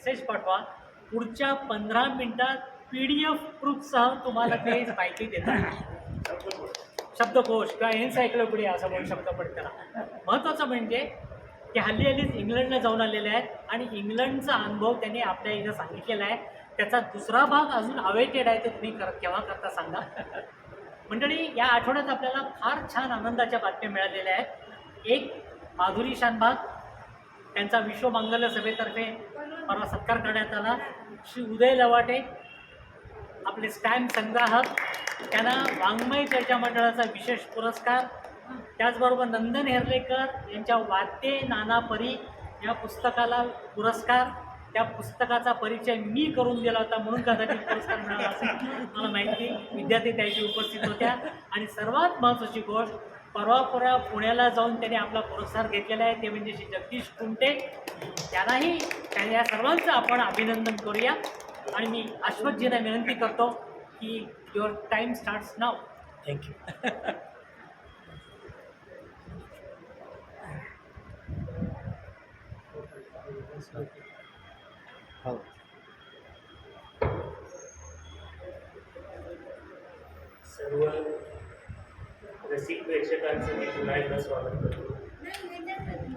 Message पाठवा. पुढच्या 15 मिनिटात PDF प्रूफसह तुम्हाला ते माहिती देतात. शब्दकोश किंवा एन्सायक्लोपीडिया असं म्हणू शकतो आपण त्याला. महत्त्वाचं म्हणजे ते हल्लीच इंग्लंडला जाऊन आलेले आहेत आणि इंग्लंडचा अनुभव त्यांनी आपल्या इथं सांगितलेला आहे. त्याचा दुसरा भाग अजून अवेटेड आहे, तो तुम्ही केव्हा करता सांगा. मंडळी, या आठवड्यात आपल्याला फार छान आनंदाच्या बातम्या मिळालेल्या आहेत. एक, माधुरी शानभाग त्यांचा विश्व मंगल सभेतर्फे परवा सत्कार करण्यात आला. श्री उदय लवाटे आपले स्टॅम्प संग्राहक, त्यांना वाङ्मय चर्चा मंडळाचा विशेष पुरस्कार. त्याचबरोबर नंदन हेर्लेकर यांच्या वाद्ये नाना परी या पुस्तकाला पुरस्कार. त्या पुस्तकाचा परिचय मी करून दिला होता म्हणून कदाचित पुरस्कार मिळाला असेल, मला माहिती. विद्यार्थी त्याची उपस्थित होत्या. आणि सर्वात महत्त्वाची गोष्ट, परवा पुण्याला जाऊन त्यांनी आपला पुरस्कार घेतलेला आहे, ते म्हणजे श्री जगदीश कुंटे. त्यांनाही या सर्वांचं आपण अभिनंदन करूया. आणि मी अश्वथजींना विनंती करतो की your time starts now. Thank you. हो. सर्व रसिक प्रेक्षकांचं मी पुन्हा एकदा स्वागत करतो.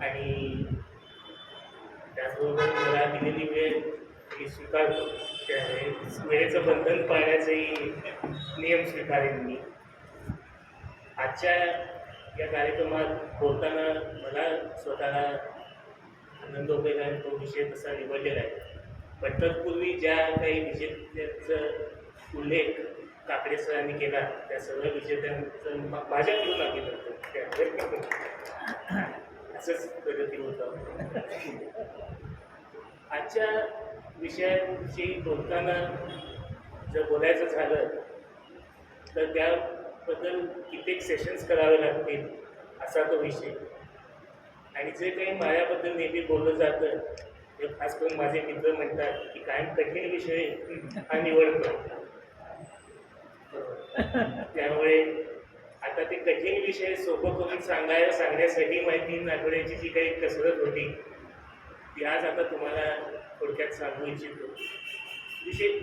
आणि त्याचबरोबर मला दिलेली वेळ मी स्वीकारतो. त्यामुळे वेळेचं बंधन पाळण्याचाही नियम स्वीकारेन मी. आजच्या या कार्यक्रमात बोलताना मला स्वतःला आनंद होईल आणि तो विषय तसा निवडलेला आहे. पण तत्पूर्वी ज्या काही विजेत्यांचा उल्लेख काकडे सरांनी केला, त्या सर्व विजेत्यांचं माझ्याकडून अभिनंदन. असंच प्रगती होतं. आजच्या विषयाविषयी बोलताना जर बोलायचं झालं तर त्याबद्दल कित्येक सेशन्स करावे लागतील असा तो विषय. आणि जे काही माझ्याबद्दल नेहमी बोललं जातं ते खास करून माझे मित्र म्हणतात की कायम कठीण विषय हा निवडतो. त्यामुळे आता ते कठीण विषय सोपं करून सांगण्यासाठी माहिती आठवड्याची जी काही कसरत होती ती आज आता तुम्हाला थोडक्यात सांगू इच्छितो.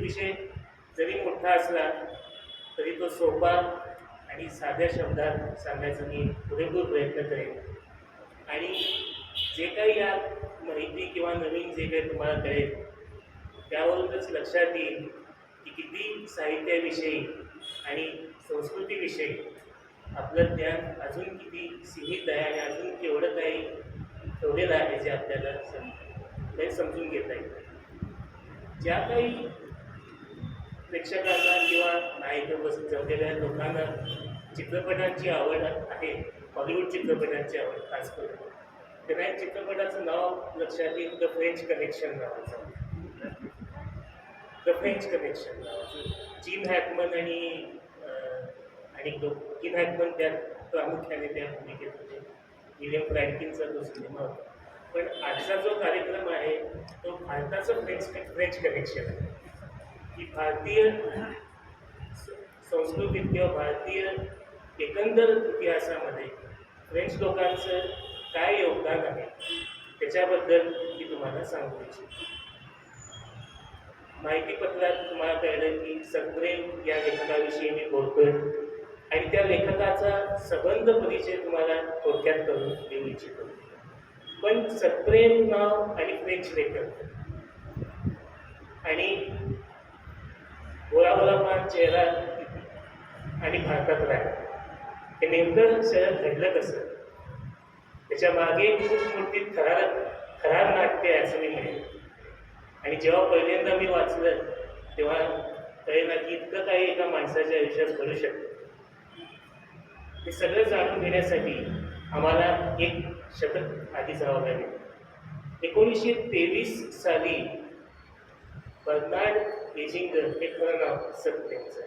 विषय जरी मोठा असला तरी तो सोपा आणि साध्या शब्दात सांगायचा मी पुरेपूर प्रयत्न करेन. आणि जे काही या माहिती किंवा नवीन जे काही तुम्हाला कळेल त्यावरूनच लक्षात येईल की किती साहित्याविषयी आणि संस्कृतीविषयी आपलं ज्ञान अजून किती सीमित आहे आणि अजून केवढं काही ठेवलेलं आहे जे आपल्याला समजून घेता येईल. ज्या काही प्रेक्षकांना किंवा नायक बसून जमलेल्या लोकांना चित्रपटांची आवड आहे, हॉलिवूड चित्रपटांची आवड खास करून, त्यांना एक चित्रपटाचं नाव लक्षात येईल, द फ्रेंच कनेक्शन नावाचं. द फ्रेंच कनेक्शन नावाचं. जीन हॅकमन आणि जीन हॅकमन त्यात प्रामुख्याने त्या भूमिकेत होते. विलियम फ्रँकिनचा तो सिनेमा होता. पण आजचा जो कार्यक्रम आहे तो भारताचं फ्रेंच कनेक्शन आहे. की भारतीय संस्कृतीत किंवा भारतीय एकंदर इतिहासामध्ये फ्रेंच लोकांचं काय योगदान आहे त्याच्याबद्दल मी तुम्हाला सांगू इच्छितो. माहितीपत्रात तुम्हाला कळलं की सप्रेम या लेखकाविषयी मी बोलतोय आणि त्या लेखकाचा सबंध परिचय तुम्हाला थोडक्यात करून देऊ इच्छितो. पण सप्रेम नाव आणि फ्रेंच लेखक आणि बोळाबोळापान चेहरा आणि भारतात राहील हे नेमकं शहर घडलं कसं, त्याच्या मागे खूप मोठी थरार नाट्य आहे असं मी म्हणेन. आणि जेव्हा पहिल्यांदा मी वाचलं तेव्हा कळेना की इतकं काही एका माणसाच्या आयुष्यात घडू शकतं. हे सगळं जाणून घेण्यासाठी आम्हाला एक शतक आधी जावं लागेल. 1923 साली बर्नार्ड एजिंगर हे खरं नाव त्यांचं.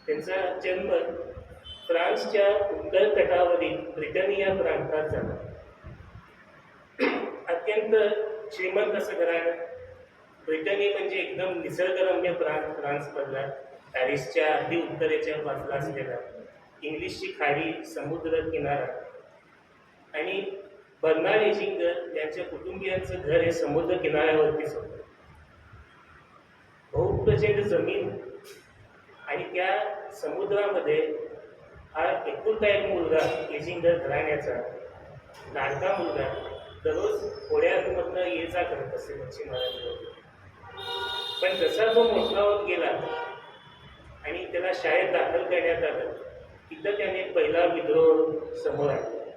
त्यांचा जन्म फ्रान्सच्या उत्तर तटावरील ब्रिटनिया प्रांतात झाला. अत्यंत श्रीमंत असं घराणं. ब्रिटनी म्हणजे एकदम निसर्गरम्य प्रांत फ्रान्समधला, पॅरिसच्या अगदी उत्तरेच्या बाजूला असलेला, इंग्लिशची खाडी, समुद्र किनारा. आणि बर्नार्ड एजिंगर यांच्या कुटुंबियांचं घर हे समुद्र किनाऱ्यावरतीच होतं. भूप्रचंड जमीन आणि त्या समुद्रामध्ये हा एकुलता एक मुलगा एजिंगर घराण्याचा लाडका मुलगा दररोज होड्यांमधनं ये जा करत असे मच्छीमारांबरोबर. पण जसा तो मोठा होत गेला आणि त्याला शाळेत दाखल करण्यात आलं, तिथं त्याने पहिला विद्रोह समोर आणला.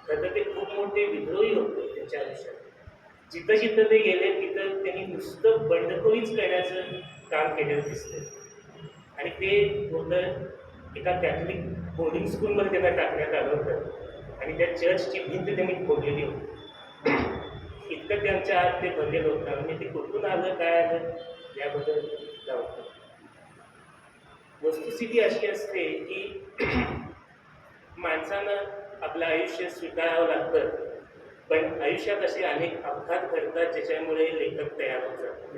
खरं ते खूप मोठे विद्रोही होते त्यांच्या आयुष्यात. जिथं जिथं ते गेले तिथं त्यांनी नुसतं बंडखोरीच करण्याचं काम केलेलं दिसतं. आणि ते होतं एका कॅथलिक बोर्डिंग स्कूलमध्ये त्यांना टाकण्यात आलं होतं आणि त्या चर्चची भिंत त्यांनी फोडलेली होती. इतकं त्यांच्या आत ते भरलेलं होतं. म्हणजे ते कुठून आलं काय आलं याबद्दल जाऊ. वस्तुस्थिती अशी असते की माणसानं आपलं आयुष्य स्वीकारावं लागतं, पण आयुष्यात असे अनेक अपघात घडतात ज्याच्यामुळे लेखक तयार होत जातात.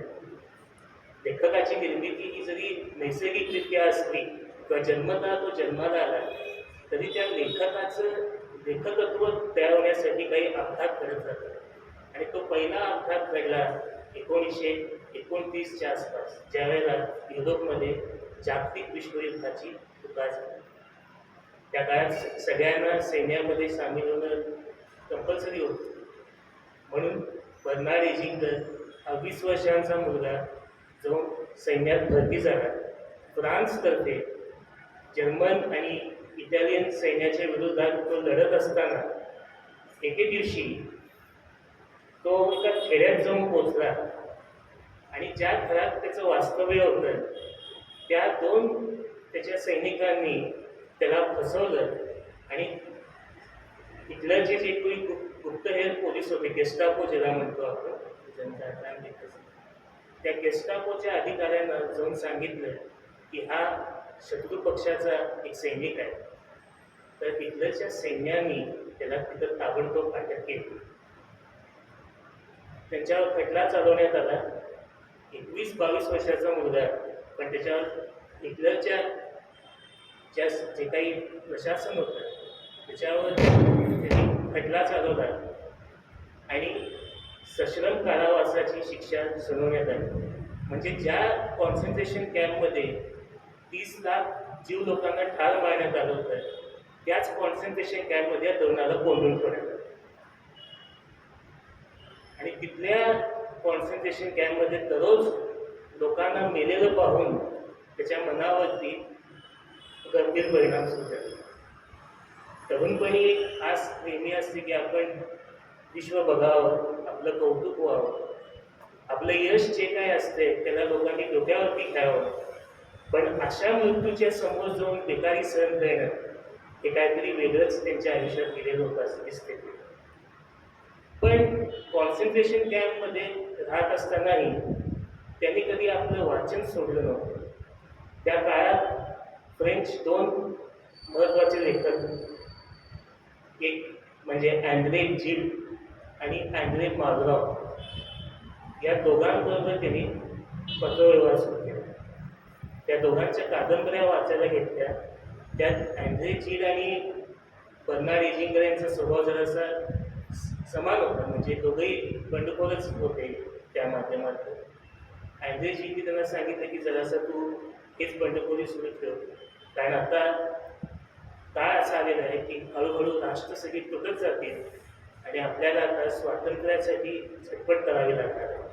लेखकाची निर्मिती ही जरी नैसर्गिकरित्या असली किंवा जन्मतः तो जन्माला आला तरी त्या लेखकाचं लेखकत्व तयार होण्यासाठी काही अपघात घडत जातात. आणि तो पहिला अपघात घडला 1929च्या आसपास, ज्यावेळेला युरोपमध्ये जागतिक विश्वयुद्धाची उकाळ झाली. त्या काळात सगळ्यांना सैन्यामध्ये सामील होणं कंपल्सरी होतं. म्हणून बर्नार्ड एजिंगर हा 20 वर्षांचा मुलगा जो सैन्यात भरती झाला. फ्रान्सतर्फे जर्मन आणि इटालियन सैन्याच्या विरोधात तो लढत असताना एके दिवशी तो एका खेड्यात जाऊन पोचला आणि ज्या घरात त्याचं वास्तव्य होतं त्या त्याच्या सैनिकांनी त्याला फसवलं आणि हिटलरचे जे कोणी गुप्तहेर पोलीस होते, गेस्टापो ज्याला म्हणतो आपण, त्या गेस्टापोच्या अधिकाऱ्यांना जाऊन सांगितलं की हा शत्रू पक्षाचा एक सैनिक आहे. तर हिटलरच्या सैन्याने त्याला तिथं ताबडतोब अटक केली. त्यांच्यावर खटला चालवण्यात आला. 21-22 वर्षाचा मुलगा, पण त्याच्यावर हिटलरच्या जे काही प्रशासन होतं त्याच्यावर त्यांनी खटला चालवला आणि सश्रम कारावासाची शिक्षा सुनावण्यात आली. म्हणजे ज्या कॉन्सन्ट्रेशन कॅम्पमध्ये 30 लाख जीव लोकांना ठार मारण्यात आलं होतं त्याच कॉन्सन्ट्रेशन कॅम्पमध्ये या तरुणाला कोंडून ठेवण्यात आलं. आणि तिथल्या कॉन्सन्ट्रेशन कॅम्पमध्ये दररोज लोकांना मेलेलं पाहून त्याच्या मनावरती गंभीर परिणाम सुरू झाले. तरुणपणी आस नेहमी असते की आपण विश्व बघावं, आपलं कौतुक व्हावं, आपलं यश जे काय असते त्याला लोकांनी डोक्यावरती घ्यावं. पण अशा मृत्यूच्या समोर जाऊन बेकारी सहन करणं हे काहीतरी वेगळंच त्यांच्या आयुष्यात गेलेलं होतं असं दिसते. पण कॉन्सन्ट्रेशन कॅम्पमध्ये राहत असतानाही त्यांनी कधी आपलं वाचन सोडलं नव्हतं. त्या काळात फ्रेंच 2 महत्त्वाचे लेखक, एक म्हणजे अँड्रे जिड आणि अँड्रे मार्ग्राव, या दोघांबरोबर त्यांनी पत्रव्यवहार सुरू केला. त्या दोघांच्या कादंबऱ्या वाचायला घेतल्या. त्यात अँड्रे जिड आणि बर्नार्ड एजिंगर यांचा स्वभाव जरासा समान होता. म्हणजे दोघंही बंडखोरच होते त्या माध्यमातून. अँड्रे जिडनी त्यांना सांगितलं की जरासा तू हेच बंडखोरी सुरू ठेव, कारण आता काळ असा आलेला आहे की हळूहळू राष्ट्र सगळी तुटत जातील आणि आपल्याला आता स्वातंत्र्यासाठी झटपट करावी लागणार आहे.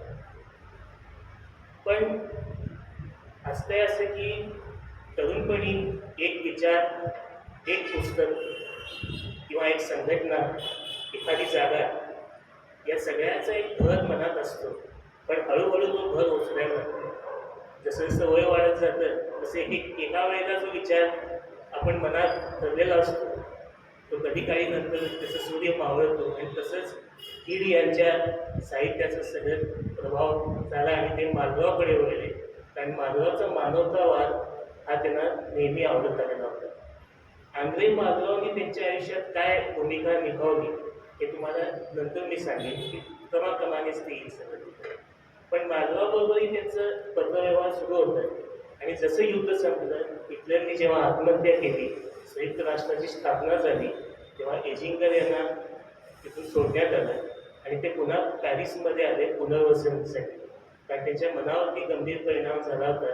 पण असते असे की तरुणपणी एक विचार, एक पुस्तक किंवा एक संघटना, एखादी जागा, या सगळ्याचा एक भर मनात असतो. पण हळूहळू तो भर ओसरायला लागतो. जसं जसं वय वाढत जातं तसे एका वेळेला जो विचार आपण मनात ठरलेला असतो तो कधी काही नंतर त्याचा सूर्य मावळतो. आणि तसंच कीड यांच्या साहित्याचा सगळं प्रभाव झाला आणि ते माधवाकडे वळले. कारण माधवाचा मानवतावाद हा त्यांना नेहमी आवडत आलेला होता. आंद्रे माधवांनी त्यांच्या आयुष्यात काय भूमिका निभावली हे तुम्हाला नंतर मी सांगेन की क्रमाक्रमानेच ते येईल सगळं. पण माधवाबरोबरही त्यांचं पत्रव्यवहार सुरू होतं. आणि जसं युद्ध संपलं, हिटलरने जेव्हा आत्महत्या केली, संयुक्त राष्ट्राची स्थापना झाली, तेव्हा एजिंगर यांना तिथून सोडण्यात आलं आणि ते पुन्हा पॅरिसमध्ये आले पुनर्वसनासाठी. कारण त्यांच्या मनावरती गंभीर परिणाम झाला होता.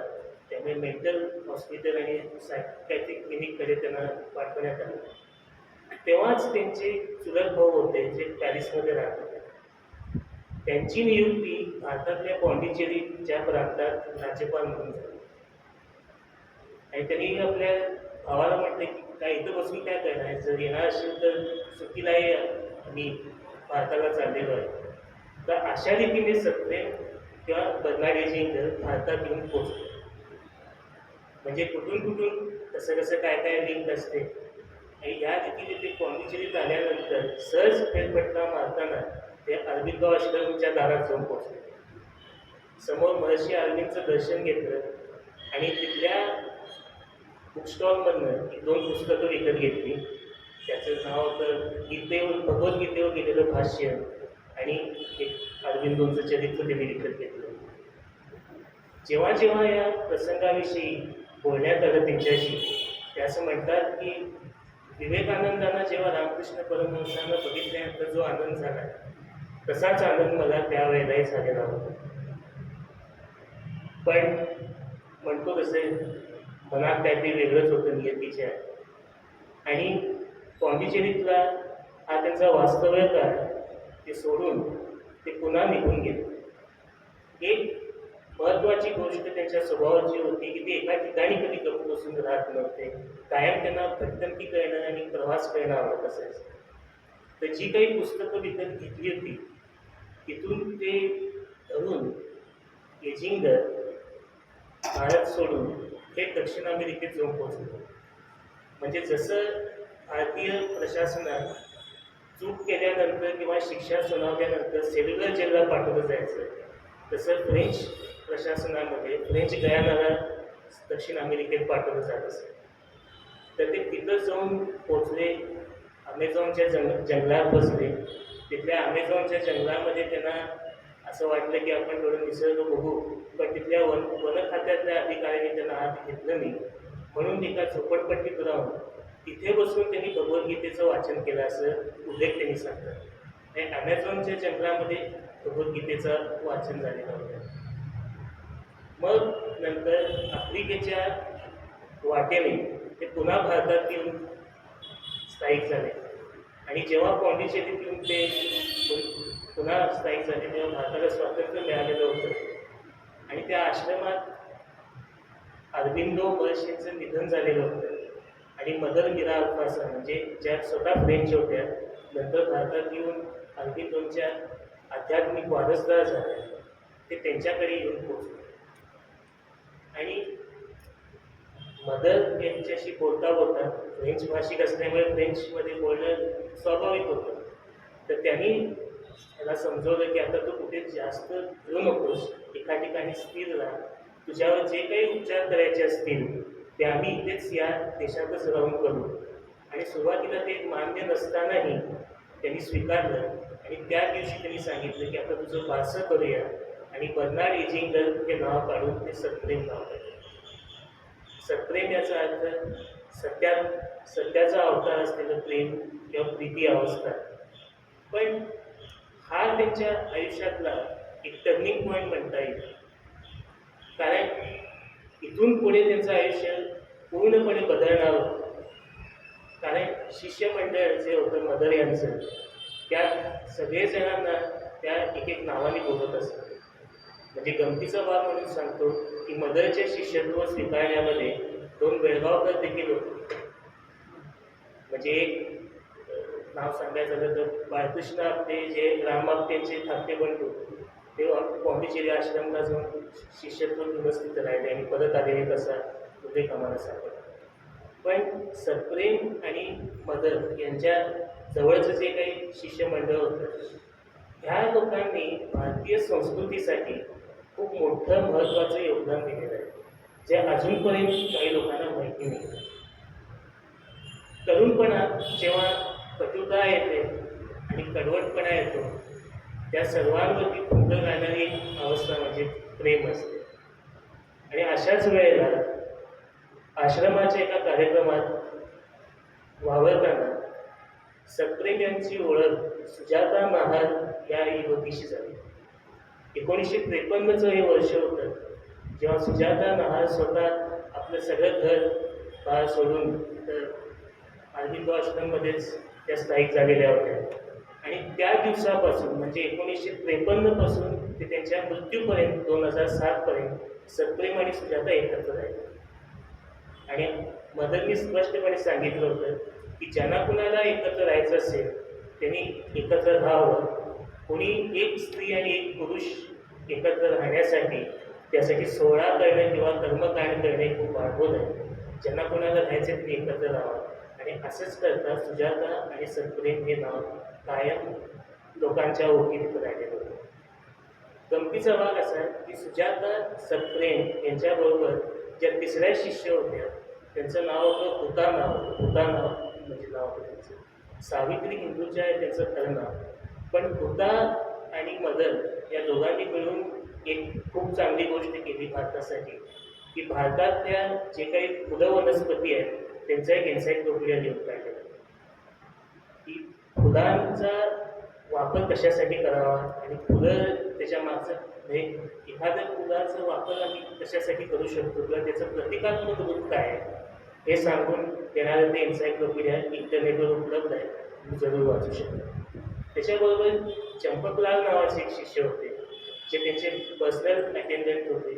त्यामुळे मेंटल हॉस्पिटल आणि सायकॅट्रिक क्लिनिककडे त्यांना पाठवण्यात आलं. तेव्हाच त्यांचे चुलत भाऊ होते जे पॅरिसमध्ये राहत होते. त्यांची नियुक्ती भारतातल्या पॉंडिचेरीच्या प्रांतात राज्यपाल म्हणून झाली. आणि त्यांनी आपल्या भावाला म्हटलं की काय इथं बसून काय करणार, जर येणार असेल तर सुट्टीलाही आम्ही भारताला चाललेलो आहे. तर अशा रीतीने सप्रेम किंवा बर्नार्ड भारतात येऊन पोहोचले. म्हणजे कुठून कसं काय काय लिंक असते. आणि या रीतीने ते पॉंडिचेरीत आल्यानंतर सहज फेरफटका मारताना ते अरविंदो आश्रमच्या दारात जाऊन पोहोचले. समोर महर्षी अरविंदचं दर्शन घेतलं आणि तिथल्या बुकस्टॉलमधनं 2 पुस्तकं विकत घेतली. त्याचं नाव होतं भगवद्गीतेवर गेलेलं भाष्य आणि एक अरविंदोंचं चरित्र त्यांनी विकत घेतलं. जेव्हा जेव्हा या प्रसंगाविषयी बोलण्यात आलं त्यांच्याशी, ते असं म्हणतात की विवेकानंदांना जेव्हा रामकृष्ण परमहंसांना बघितल्यानंतर जो आनंद झाला तसाच आनंद मला त्यावेळेलाही झालेला होता. पण म्हणतो तसे मनात काहीतरी वेगळंच होतं नियतीच्या. आणि पॉंडिचेरीतला हा त्यांचा वास्तव्य काळ ते सोडून ते पुन्हा निघून गेले. एक महत्त्वाची गोष्ट त्यांच्या स्वभावाची होती की ते एका ठिकाणी कधी गप्प बसून राहत नव्हते. कायम त्यांना भटकंती करणं आणि प्रवास करणं आवडत असायचं. तर जी काही पुस्तकं विकत घेतली होती तिथून ते धरून एजिंगर भारत सोडून हे दक्षिण अमेरिकेत जाऊन पोहोचले. म्हणजे जसं भारतीय प्रशासनात चूक केल्यानंतर किंवा शिक्षा सुनावल्यानंतर सेल्युलर जेलला पाठवलं जायचं, तसं फ्रेंच प्रशासनामध्ये फ्रेंच गयानाला दक्षिण अमेरिकेत पाठवलं जात असेल. तर ते तिथं जाऊन पोचले. अमेझॉनच्या जंगलात बसले. तिथल्या अमेझॉनच्या जंगलामध्ये त्यांना असं वाटलं की आपण थोडं निसर्ग बघू, पण तिथल्या वन खात्यातल्या अधिकाऱ्यांनी त्यांना आत घेतलं नाही. म्हणून एका झोपडपट्टीत राहून तिथे बसून त्यांनी भगवद्गीतेचं वाचन केलं असं उल्लेख त्यांनी सांगतात. आणि अमेझॉनच्या जंगलामध्ये भगवद्गीतेचं वाचन झालेलं होतं. मग नंतर आफ्रिकेच्या वाटेने ते पुन्हा भारतात येऊन स्थायिक झाले. आणि जेव्हा पॉंडिचेरीत येऊन ते पुन्हा स्थायिक झाले तेव्हा भारताला स्वातंत्र्य मिळालेलं होतं. आणि त्या आश्रमात अरविंदो महर्षींचं निधन झालेलं होतं. आणि मदर मीरा अल्फासा म्हणजे ज्या स्वतः फ्रेंच होत्या, नंतर भारतात येऊन अरविंदोंच्या आध्यात्मिक वारसदार झाल्या, ते त्यांच्याकडे येऊन पोहोचले. आणि मदर यांच्याशी बोलता बोलता फ्रेंच भाषिक असल्यामुळे फ्रेंचमध्ये बोलणं स्वाभाविक होतं. तर त्यांनी त्याला समजवलं की आता तू कुठे जास्त फिरू नकोस, एका ठिकाणी स्थिर राहा. तुझ्यावर जे काही उपचार करायचे असतील ते आम्ही इथेच या देशातच राहून करू. आणि सुरुवातीला ते मान्य नसतानाही त्यांनी स्वीकारलं. आणि त्या दिवशी त्यांनी सांगितलं की आता तुझं बारसं करूया आणि बर्नार्ड एजिंगर हे नाव काढून ते सत्प्रेम नाव काढलं. सत्प्रेम याचा अर्थ सत्याचा अवतार असलेलं प्रेम किंवा प्रीती अवस्था. पण हा त्यांच्या आयुष्यातला एक टर्निंग पॉईंट म्हणता येईल. कारण इथून पुढे त्यांचं आयुष्य पूर्णपणे बदलणार होतं. कारण शिष्यमंडळ जे होतं मदर यांचं, त्या सगळेजणांना त्या एक नावाने बोलत असतात. म्हणजे गमतीचा भाग म्हणून सांगतो की मदरचे शिष्यत्व स्वीकारण्यामध्ये 2 बेळगावकर देखील होते. म्हणजे एक नाव सांगायचं झालं तर बाळकृष्ण आपटे जे राम आपटेंचे धाकटे बंधू, ते पॉंडिचेरी आश्रमला जाऊन शिष्यत्व व्यवस्थित राहिले आणि परत आलेले कसा उल्लेख आम्हाला सापडला. पण सत्प्रेम आणि मदर यांच्या जवळचं जे काही शिष्यमंडळ होतं, ह्या लोकांनी भारतीय संस्कृतीसाठी खूप मोठं महत्त्वाचं योगदान दिलेलं आहे, जे अजूनपर्यंत काही लोकांना माहिती नाही. तरुणपणात जेव्हा कटुता येते आणि कडवटपणा येतो, त्या सर्वांवरती खुंट राहणारी अवस्था म्हणजे प्रेम असते. आणि अशाच वेळेला आश्रमाच्या एका कार्यक्रमात वावरताना सत्प्रेम यांची ओळख सुजाता महार या युवतीशी झाली. 1953चं हे वर्ष होतं जेव्हा सुजाता नहार स्वतः आपलं सगळं घर बाहेर सोडून अरविंदो आश्रममध्येच त्या स्थायिक झालेल्या होत्या. आणि त्या दिवसापासून म्हणजे 1953 पासून ते त्यांच्या मृत्यूपर्यंत 2007 पर्यंत सप्रेम आणि सुजाता एकत्र राहिले. आणि मदरनी स्पष्टपणे सांगितलं होतं की ज्यांना कुणाला एकत्र राहायचं असेल त्यांनी एकत्र राहावं. कोणी एक स्त्री आणि एक पुरुष एकत्र राहण्यासाठी त्यासाठी सोहळा करणं किंवा कर्मकांड करणे खूप भागवत आहे. ज्यांना कोणाला राहायचं त्यांनी एकत्र राहावं. आणि असंच करता सुजाता आणि सप्रेम हे नाव कायम लोकांच्या ओळखीत राहिलेलं होतं. गमतीचा भाग असा की सुजाता सप्रेम यांच्याबरोबर ज्या तिसऱ्या शिष्य होत्या त्यांचं नाव होतं हुता नाव म्हणजे नाव होतं त्यांचं. सावित्री हिंदूच्या आहे त्यांचं खरं नाव. पण हुता आणि मदर या दोघांनी मिळून एक खूप चांगली गोष्ट केली भारतासाठी की भारतातल्या जे काही फुलं वनस्पती आहेत त्यांचा एक एन्सायक्लोपीडिया लिहून काढलेला की फुलांचा वापर कशासाठी करावा आणि फुलं त्याच्या मागचं म्हणजे एखाद्या फुलाचा वापर आम्ही कशासाठी करू शकतो किंवा त्याचं प्रतिकात्मक रूप काय आहे हे सांगून देणारं ते एन्सायक्लोपीडिया इंटरनेटवर उपलब्ध आहे. तुम्ही जरूर वाचू शकता. त्याच्याबरोबर चंपकलाल नावाचे एक शिष्य होते जे त्यांचे पर्सनल अटेंडंट होते.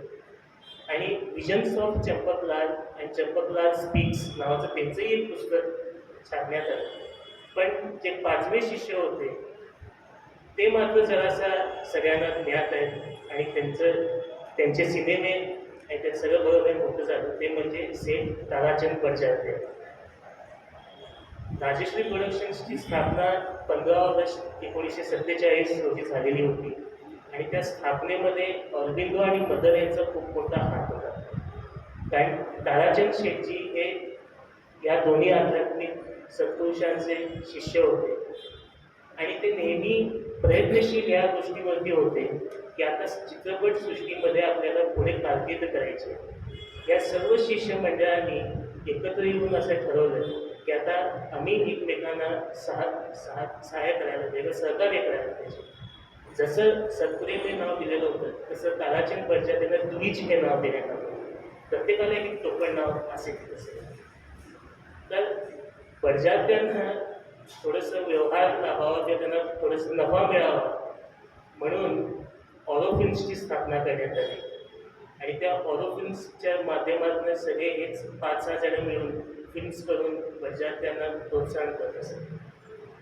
आणि visions of Champaklal and Champaklal speaks नावाचं त्यांचंही एक पुस्तक छापण्यात आलं. पण जे 5वे शिष्य होते ते मात्र जरासा सगळ्यांना ज्ञात आहेत आणि त्यांचे सिनेमे आणि ते सगळं बरोबर मोठं झालं ते म्हणजे सेठ ताराचंद बडजात्या. राजश्री प्रोडक्शन्सची स्थापना 15 ऑगस्ट 1947 रोजी झालेली होती. आणि त्या स्थापनेमध्ये अरविंदो आणि मदर यांचा खूप मोठा हात होता. कारण ताराचंद शेठजी हे या दोन्ही आध्यात्मिक सत्पुरुषांचे शिष्य होते. आणि ते नेहमी प्रयत्नशील या गोष्टीवरती होते की आता चित्रपटसृष्टीमध्ये आपल्याला पुढे कारकीर्द करायचे. या सर्व शिष्य मंडळांनी एकत्र येऊन असं ठरवलं की आता आम्ही एकमेकांना सहाय्य करायला पाहिजे, सहकार्य करायला पाहिजे. जसं सत्प्रेम हे नाव दिलेलं होतं तसं ताराचंद बडजात्यांना द्विज हे नाव देण्यात आलं. प्रत्येकाला एक टोपण नाव असेल तसं. तर बडजात्यांना थोडंसं व्यवहार लाभावा किंवा त्यांना थोडंसं नफा मिळावा म्हणून ऑरो फिल्म्सची स्थापना करण्यात आली. आणि त्या ऑरो फिल्म्सच्या माध्यमातून सगळे हेच 5-6 जण मिळून फिल्म्स करून बडजात्यांना प्रोत्साहन करत असत.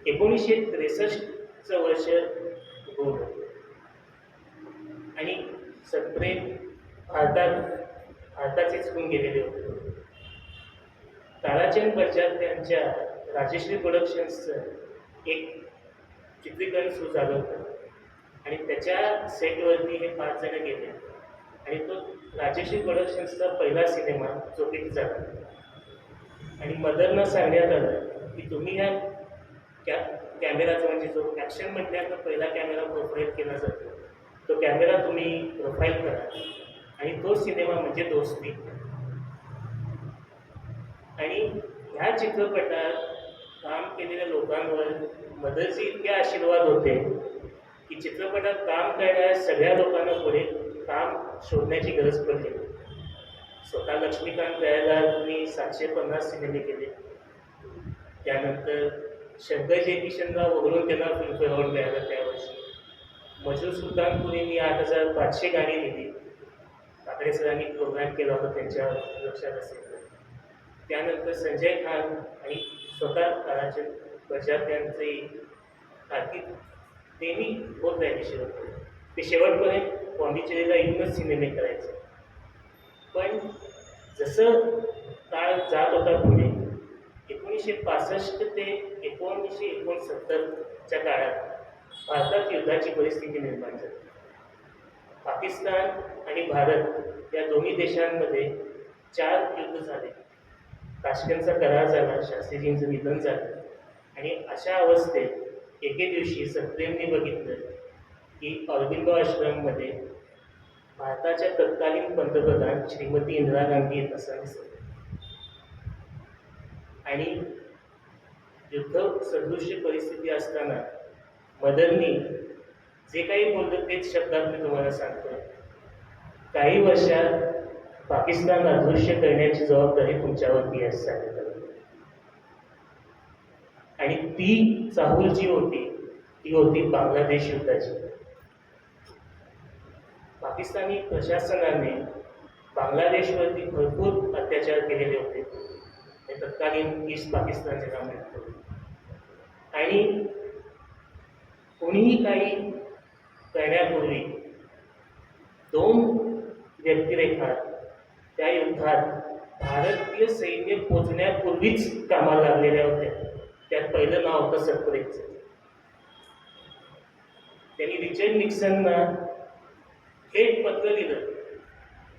1963चं वर्ष होतं आणि सप्रेम भारताचेच होऊन गेलेले होते. ताराचंद बडजात्यांच्या राजश्री प्रोडक्शन्सचं एक चित्रीकरण सुरू झालं होतं आणि त्याच्या सेटवरती हे 5 जण गेले. आणि तो राजश्री प्रोडक्शन्सचा पहिला सिनेमा चोकीत झाला. आणि मदरनं सांगण्यात आलं की तुम्ही ह्या कॅमेराचा म्हणजे जो ॲक्शन म्हटल्यानंतर पहिला कॅमेरा प्रोफाईल केला जातो तो कॅमेरा तुम्ही प्रोफाईल करा. आणि तो सिनेमा म्हणजे दोस्ती. आणि ह्या चित्रपटात काम केलेल्या लोकांवर मदरचे इतके आशीर्वाद होते की चित्रपटात काम करणाऱ्या सगळ्या लोकांना पुढे काम शोधण्याची गरज पडली. स्वतः लक्ष्मीकांत बेळगावनी 750 सिनेमे केले. त्यानंतर शंकर जयकिशनराव वगळून त्यांना फिल्मफेअर अवॉर्ड मिळाला त्यावर्षी. मजूर सुलतानपुरींनी 8500 गाणी लिहिली. काकडे सरांनी प्रोग्राम केला होता त्यांच्या लक्षात असेल. त्यानंतर संजय खान आणि स्वतः ताराचंद बडजात्यांचे कारकीर्द नेहमी होत राहिली होते. ते शेवटपर्यंत पॉंडिचेरीला येऊनच सिनेमे करायचे. पण जसं काळ जात होता पुढे 1965 ते 1969च्या काळात भारतात युद्धाची परिस्थिती निर्माण झाली. पाकिस्तान आणि भारत या दोन्ही देशांमध्ये 4 युद्ध झाले. ताशकंदचा करार झाला, शास्त्रीजींचं निधन झालं. आणि अशा अवस्थेत एके दिवशी सप्रेमने बघितलं की अरविंदो आश्रममध्ये भारताच्या तत्कालीन पंतप्रधान श्रीमती इंदिरा गांधी येत असं दिसत. आणि युद्ध सदृश्य परिस्थिती असताना मदरनी जे काही बोलतो तेच शब्दात मी तुम्हाला सांगतो. काही वर्षात पाकिस्तान अदृश्य करण्याची जबाबदारी तुमच्यावरती आहे सांगितलं. आणि ती चाहूल जी होती ती होती बांगलादेश युद्धाची. पाकिस्तानी प्रशासनाने बांगलादेशवरती भरपूर अत्याचार केलेले होते. हे तत्कालीन ईस्ट पाकिस्तान ज्याला म्हणतो. आणि कोणीही काही करण्यापूर्वी 2 व्यक्तिरेखा त्या युद्धात भारतीय सैन्य पोचण्यापूर्वीच कामाला लागलेल्या होत्या. त्यात पहिलं नाव होतं सत्परेचं. त्यांनी रिचर्ड निक्सनना एक पत्र लिहिलं,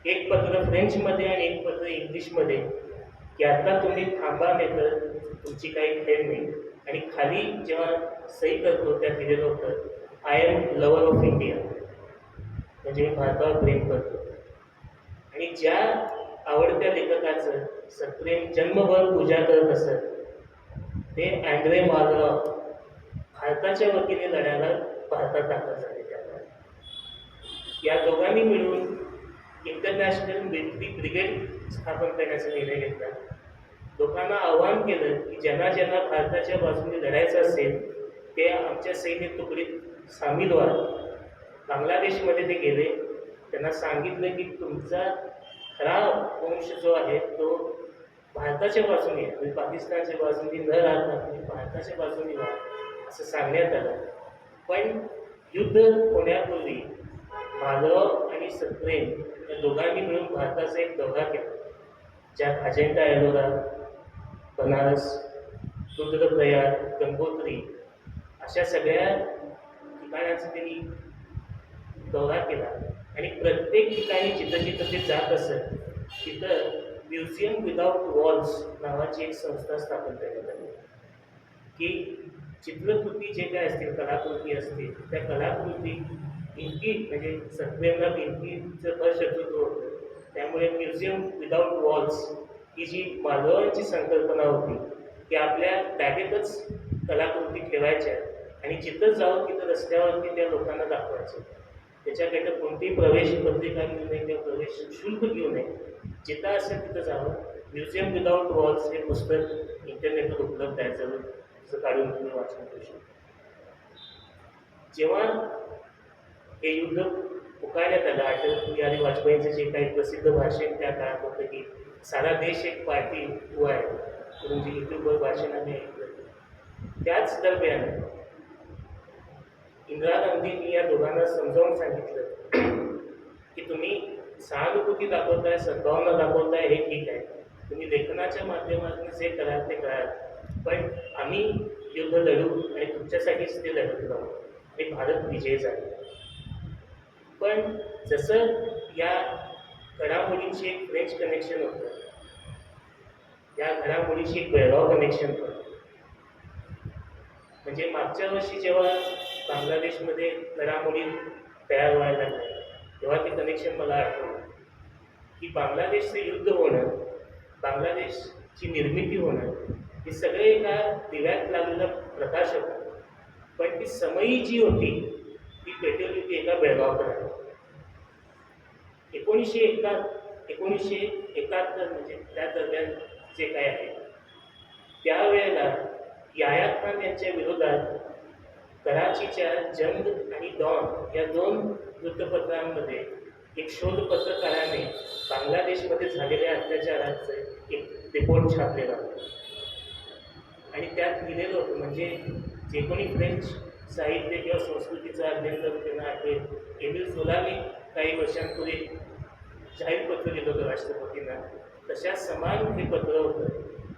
एक पत्र फ्रेंचमध्ये आणि एक पत्र इंग्लिशमध्ये, की आता तुम्ही थांबा, नाही तर तुमची काही खेळ नाही. आणि खाली जेव्हा सही करतो त्यात लिहिलेलं होतं, I am lover of India, म्हणजे मी भारतावर प्रेम करतो. आणि ज्या आवडत्या लेखकाचं सत्प्रेम जन्मभर पूजा करत असत ते अँड्रे मार्लॉ भारताच्या वतीने लढायला भारतात दाखल झाले. त्यामुळे या दोघांनी मिळून इंटरनॅशनल मिलिटरी ब्रिगेड स्थापन करण्याचा निर्णय घेतला. लोकांना आवाहन केलं की ज्यांना ज्यांना भारताच्या बाजूने लढायचं असेल ते आमच्या सैन्य तुकडीत सामील व्हा. बांगलादेशमध्ये ते गेले. त्यांना सांगितलं की तुमचा खरा वंश जो आहे तो भारताच्या बाजूने आहे, म्हणजे पाकिस्तानच्या बाजूने न राहता तुम्ही भारताच्या बाजूने व्हा असं सांगण्यात आलं. पण युद्ध होण्यापूर्वी माधव आणि सत्प्रेम या दोघांनी मिळून भारताचा एक दौरा केला, ज्यात अजिंठा एलोरा, बनारस, रुद्रप्रयाग, गंगोत्री अशा सगळ्या ठिकाणांचा त्यांनी दौरा केला. आणि प्रत्येक ठिकाणी जिथं जिथं ते जात असत तिथं म्युझियम विदाउट वॉल्स नावाची एक संस्था स्थापन करण्यात आली, की चित्रकृती जे काय असतील, कलाकृती असतील, त्या कलाकृती भिंती, म्हणजे सत्प्रेमला भिंतीचं फार शत्रुत्व होतं. त्यामुळे म्युझियम विदाउट वॉल्स ही जी माधवांची संकल्पना होती की आपल्या बॅगेतच कलाकृती ठेवायच्या आणि जिथं जाऊ तिथं रस्त्यावरती त्या लोकांना दाखवायचं. त्याच्याकडे कोणतीही प्रवेश पत्रिका घेऊ नये किंवा प्रवेश शुल्क घेऊ नये. जिथं असेल तिथं जावं. म्युझियम विदाउट वॉल्स हे पुस्तक इंटरनेटवर उपलब्ध आहे, जर काढून तुम्ही वाचून घेऊ शकता. जेव्हा हे युद्ध पुकारण्यात आलं, अटल बिहारी वाजपेयींचं जे काही प्रसिद्ध भाषण त्या काळात होतं की सारा देश एक पार्टी हुआ आहे, म्हणून जे युट्यूबवर भाषण आम्ही ऐकलं. त्याच दरम्यान इंदिरा गांधींनी या दोघांना समजावून सांगितलं की तुम्ही सहानुभूती दाखवताय, सद्भावना दाखवताय, हे ठीक आहे, तुम्ही लेखनाच्या माध्यमातून जे कराल ते कराल, पण आम्ही युद्ध लढू आणि तुमच्यासाठीच ते लढत राहू आणि भारत विजय झाला. पण जसं या घडामोडींशी एक फ्रेंच कनेक्शन होतं, या घडामोडीशी एक बेळगाव कनेक्शन होतं. म्हणजे मागच्या वर्षी जेव्हा बांगलादेशमध्ये घडामोडी तयार व्हायला लागल्या तेव्हा ते कनेक्शन मला आठवलं की बांगलादेशचं युद्ध होणं, बांगलादेशची निर्मिती होणं, हे सगळे एका दिव्यात लागलेला प्रकाश होता. पण ती समयी जी होती ती पेटवली होती एका बेळगावकरांनी. 1971 म्हणजे त्या दरम्यान जे काय आहे त्यावेळेला याया खान यांच्या विरोधात कराचीच्या जंग आणि डॉन या 2 वृत्तपत्रांमध्ये एक शोधपत्रकाराने बांगलादेशमध्ये झालेल्या अत्याचाराचं एक रिपोर्ट छापलेला होता. आणि त्यात लिहिलेलं होतं, म्हणजे जे कोणी फ्रेंच साहित्य किंवा संस्कृतीचं अध्ययन करून त्यांना आठवेल, एमिल झोलाने काही वर्षांपूर्वी जाहीर पत्र दिलं होतं राष्ट्रपतींना, तशा समान हे पत्र होतं.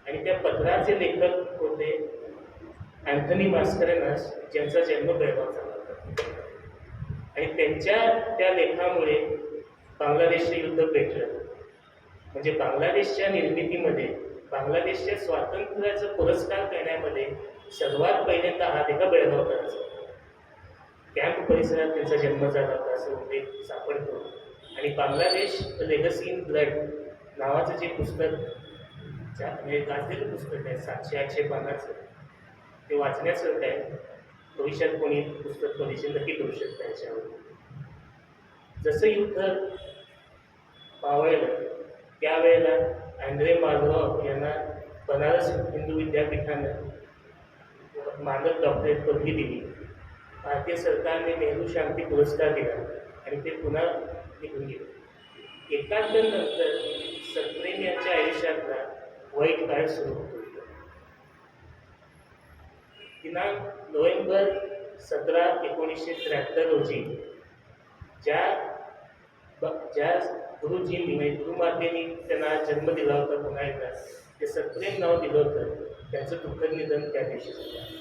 आणि त्या पत्राचे लेखक होते अँथनी मास्करेनस, ज्यांचा जन्म बेळगाव झाला होता. आणि त्यांच्या त्या लेखामुळे बांगलादेशचं युद्ध पेटलं. म्हणजे बांगलादेशच्या निर्मितीमध्ये, बांगलादेशच्या स्वातंत्र्याचा पुरस्कार करण्यामध्ये सर्वात पहिल्यांदा हात एका बेळगावकरांचा. कॅम्प परिसरात त्यांचा जन्म झाला होता असं उल्लेख सापडतो. आणि बांगलादेश लेगसी इन ब्लड नावाचं जे पुस्तक, म्हणजे गाजलेलं पुस्तक आहे, 700-800 पानाचं, ते वाचण्यासारखं आहे. भविष्यात कोणी पुस्तक परिचय नक्की करू शकतं याच्यावर. जसं युद्ध मावळलं त्यावेळेला अँड्रे मार्ग्रॉफ यांना बनारस हिंदू विद्यापीठानं मानद डॉक्टरेट पदवी दिली. भारतीय सरकारने नेहरू शांती पुरस्कार दिला आणि ते पुन्हा निघून गेले. एकांतनंतर सप्रेम यांच्या आयुष्यातला वाईट काळ सुरू होतो. दिनांक नोव्हेंबर 17, 1973 रोजी ज्या गुरुजींनी म्हणजे गुरुमातेने त्यांना जन्म दिला होता पुन्हा एकदा, ते सप्रेम नाव दिलं होतं, त्यांचं दुःखद निधन त्या दिवशी झालं.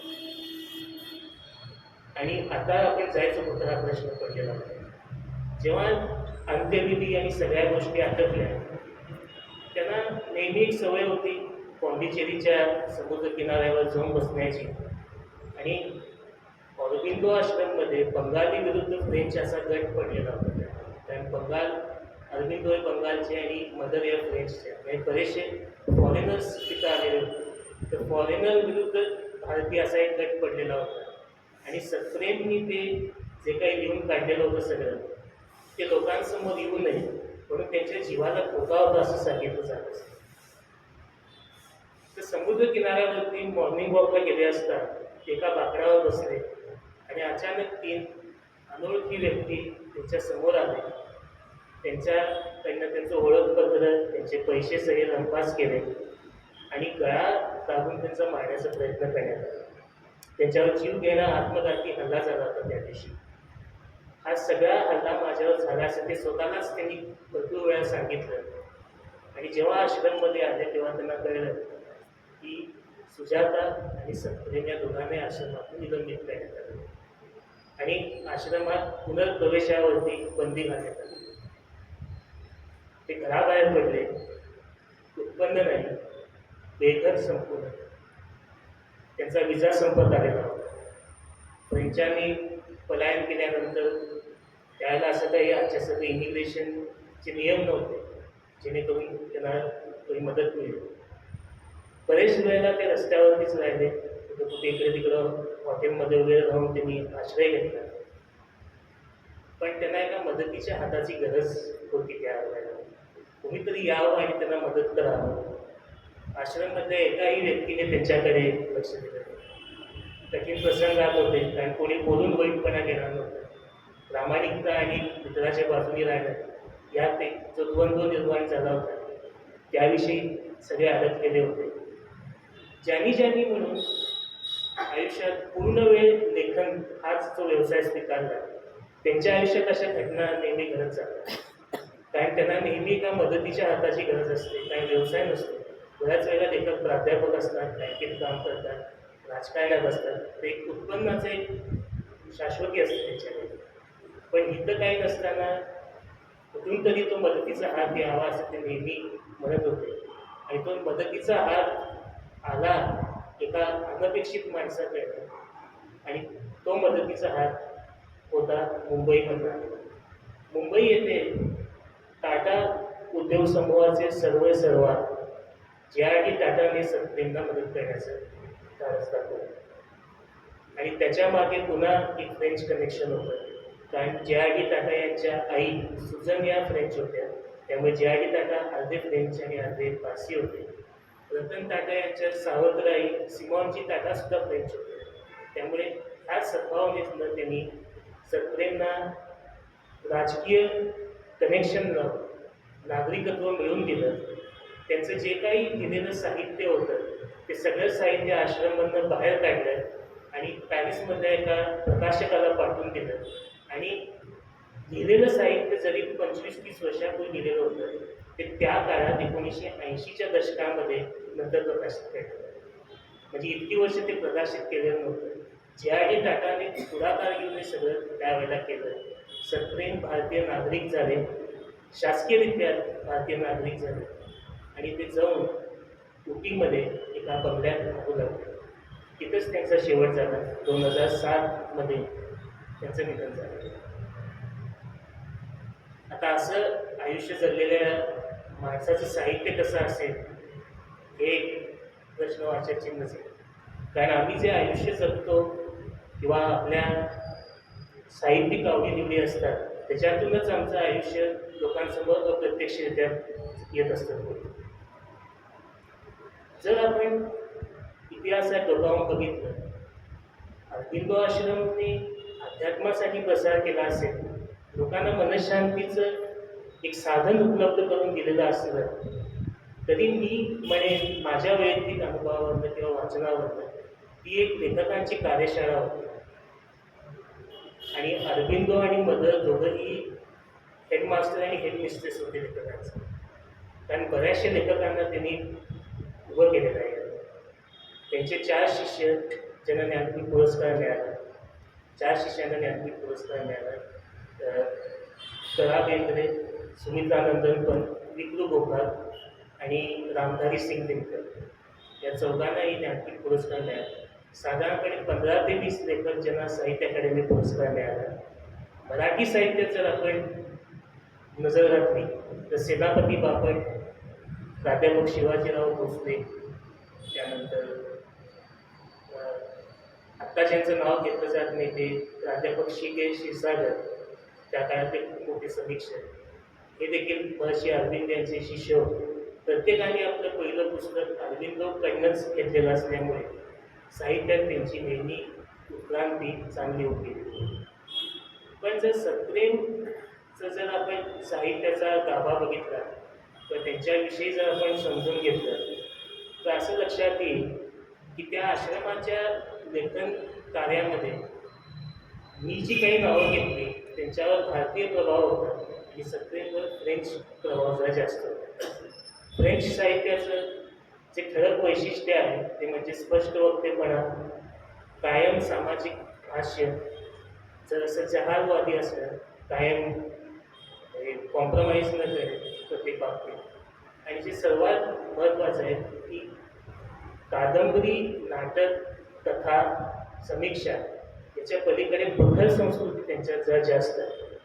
आणि आता आपण जायचं कुठं हा प्रश्न पडलेला होता. जेव्हा अंत्यविधी आणि सगळ्या गोष्टी आटपल्या, त्यांना नेहमी एक सवय होती पॉंडिचेरीच्या समुद्र किनाऱ्यावर जाऊन बसण्याची. आणि ऑरबिंदो आश्रममध्ये बंगाली विरुद्ध फ्रेंच असा गट पडलेला होता. कारण अरबिंदो हे बंगालचे आणि मदर या फ्रेंचचे, म्हणजे बरेचसे फॉरेनर्स तिथं आलेले होते. तर फॉरेनर विरुद्ध भारतीय असा एक गट पडलेला होता. आणि सप्रेमनी ते जे काही लिहून काढलेलं होतं सगळं, ते लोकांसमोर येऊ नये म्हणून त्यांच्या जीवाला धोका होता असं सांगितलं जात असतं. तर समुद्र किनाऱ्यावरती मॉर्निंग वॉकला गेले असता एका बाकडावर बसले आणि अचानक 3 अनोळखी व्यक्ती त्यांच्या समोर आले. त्यांच्याकडनं त्यांचं ओळखपत्र, त्यांचे पैसे सगळे लंपास केले आणि गळा दाबून त्यांचा मारण्याचा प्रयत्न करण्यात आला. त्यांच्यावर जीव घेणा आत्मघाती हल्ला झाला होता त्या दिवशी. हा सगळा हल्ला माझ्यावर झाला असं ते स्वतःलाच त्यांनी भरपूर वेळा सांगितलं. आणि जेव्हा आश्रममध्ये आले तेव्हा त्यांना कळलं की सुजाता आणि सप्रेम या दोघांनी आश्रमातून निलंबित करण्यात आलं आणि आश्रमात पुनर्प्रवेशावरती बंदी घालण्यात आली. ते घराबाहेर पडले, उत्पन्न नाही, बेघर संपूर्ण. त्यांचा विजा संपत आलेला होता. फ्रेंचांनी पलायन केल्यानंतर त्याला असं काही आजच्यासारखं इमिग्रेशनचे नियम नव्हते जेणेकरून त्यांना काही मदत मिळेल. बरेच वेळेला ते रस्त्यावरतीच राहिले, कुठे इकडे तिकडं हॉटेलमध्ये वगैरे राहून त्यांनी आश्रय घेतला. पण त्यांना एका मदतीच्या हाताची गरज होती त्या वेळेला. कोणीतरी यावं आणि त्यांना मदत करावं. आश्रममधल्या एकाही व्यक्तीने त्यांच्याकडे लक्ष दिलं नाही. कठीण प्रसंगात होते कारण कोणी बोलून वाईटपणा घेणार नव्हतं. प्रामाणिकता आणि मित्राच्या बाजूने राहणं यात एक जो द्वंद्व निर्माण झाला होता त्याविषयी सगळे अडकलेले होते. ज्यांनी म्हणून आयुष्यात पूर्ण वेळ लेखन हाच जो व्यवसाय स्वीकारला, त्यांच्या आयुष्यात अशा घटना नेहमी घडत जातात. कारण त्यांना नेहमी एका मदतीच्या हाताची गरज असते, काही व्यवसाय नसतो. बऱ्याच वेळेला लेखक प्राध्यापक असतात, बँकेत काम करतात, राजकारणात असतात. ते एक उत्पन्नाचे शाश्वती असते त्यांच्याकडे. पण इथं काही नसताना कुठून तरी तो मदतीचा हात यावा असं ते नेहमी म्हणत होते. आणि तो मदतीचा हात आला एका अनपेक्षित माणसाकडे आणि तो मदतीचा हात होता मुंबईमधला. मुंबई येथे टाटा उद्योग समूहाचे सर्वा जे.आर.डी. टाटाने सप्रेमला मदत करण्याचं धाडस दाखवलं. आणि त्याच्या मागे पुन्हा एक फ्रेंच कनेक्शन होतं. कारण जे.आर.डी. टाटा यांच्या आई सुजन या फ्रेंच होत्या, त्यामुळे जे.आर.डी. टाटा अर्धे फ्रेंच आणि अर्धे पारसी होते. रतन टाटा यांच्या सावत्र आई सिमॉनची टाटासुद्धा फ्रेंच होते. त्यामुळे ह्या सद्भावनेतनं त्यांनी सप्रेमना राजकीय कनेक्शन नागरिकत्व मिळवून दिलं. त्यांचं जे काही दिलेलं साहित्य होतं ते सगळं साहित्य आश्रममधनं बाहेर काढलं आणि पॅरिसमधल्या एका प्रकाशकाला पाठवून दिलं. आणि लिहिलेलं साहित्य जरी 25-30 वर्षापूर्वी लिहिलेलं होतं ते त्या काळात 1980च्या दशकामध्ये नंतर प्रकाशित केलं. म्हणजे इतकी वर्ष ते प्रकाशित केलेलं नव्हतं. जे.आर.डी. टाटाने पुढाकार घेऊन हे सगळं त्यावेळेला केलं. सप्रेम भारतीय नागरिक झाले, शासकीयरित्या भारतीय नागरिक झाले आणि ते जाऊन उटीमध्ये एका बंगल्यात राहू लागले. तिथंच त्यांचा शेवट झाला. 2007 त्यांचं निधन झालं. आता असं आयुष्य जगलेल्या माणसाचं साहित्य कसं असेल हे एक प्रश्नवाचक चिन्हच आहे. कारण आम्ही जे आयुष्य जगतो किंवा आपल्या साहित्यिक आवडीनिवडी असतात त्याच्यातूनच आमचं आयुष्य लोकांसमोर अप्रत्यक्षरित्या येत असतं. जर आपण इतिहासात डोकावून बघितलं, अरबिंदो आश्रमने अध्यात्मासाठी प्रसार केला असेल, लोकांना मनशांतीचं एक साधन उपलब्ध करून दिलेलं असलं तरी मी म्हणेन माझ्या वैयक्तिक अनुभवावरनं किंवा वाचनावरनं ती एक लेखकांची कार्यशाळा होती. आणि अरबिंदो आणि मदर दोघंही हेडमास्टर आणि हेडमिस्ट्रेस होते लेखकांचं. कारण बऱ्याचशा लेखकांना त्यांनी उभं केलेलं आहे. त्यांचे 4 शिष्य ज्यांना ज्ञानपीठ पुरस्कार मिळाला, 4 शिष्यांना ज्ञानपीठ पुरस्कार मिळाला. करा बेंद्रे, सुमित्रानंदन पंत, विक्रू गोपाल आणि रामधारी सिंग दिनकर या 4घांनाही ज्ञानपीठ पुरस्कार मिळाला. साधारणपणे 15 ते 20 लेखक ज्यांना साहित्य अकादमी पुरस्कार मिळाला. मराठी साहित्यात जर आपण नजर घातली तर सेनापती बापट, प्राध्यापक शिवाजीराव भोसले, त्यानंतर आत्ता ज्यांचं नाव घेतलं जात नाही ते प्राध्यापक के क्षीरसागर, त्या काळातले खूप मोठे समीक्षक, हे देखील महर्षी अरविंद यांचे शिष्य होते. प्रत्येकाने आपलं पहिलं पुस्तक अरविंदोकडनंच घेतलेलं असल्यामुळे साहित्यात त्यांची नेहमी उत्क्रांती चांगली होती. पण जर सत्रेंचं जर आपण साहित्याचा गाभा बघितला तर त्यांच्याविषयी जर आपण समजून घेतलं तर असं लक्षात येईल की त्या आश्रमाच्या लेखन कार्यामध्ये मी जी काही नावं घेतली त्यांच्यावर भारतीय प्रभाव होता आणि सत्रेंवर फ्रेंच प्रभाव जरा जास्त होता. फ्रेंच साहित्याचं जे ठळक वैशिष्ट्य आहे ते म्हणजे स्पष्ट वक्तेपणा, कायम सामाजिक भाष्य, जसं जहालवादी असलं, कायम कॉम्प्रोमाइज न करे प्रत्येक बाबतीत. आणि जे सर्वात महत्त्वाचं आहे की कादंबरी, नाटक, कथा, समीक्षा याच्या पलीकडे बखल संस्कृती त्यांच्यात जरा जास्त आहे.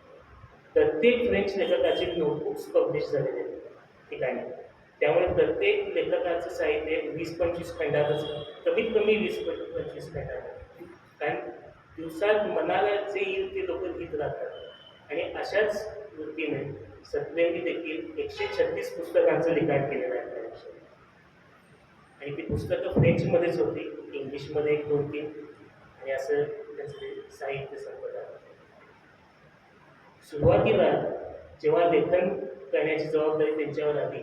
प्रत्येक फ्रेंच लेखकाचे नोटबुक्स पब्लिश झालेले ठिकाणी, त्यामुळे प्रत्येक लेखकाचं साहित्य 20-25 खंडातच, कमीत कमी 20-25 खंडात. कारण दिवसात मनाला जे येईल ते लोक लिहित राहतात. आणि अशाच वृत्तीने सत्रेंनी देखील 136 पुस्तकांचं लिखाण केलेलं आहे त्या विषयी. आणि ती पुस्तकं फ्रेंचमध्येच होती, इंग्लिशमध्ये 1-2-3 आणि असं त्यांचे साहित्य संपदा. सुरुवातीला जेव्हा लेखन करण्याची जबाबदारी त्यांच्यावर आली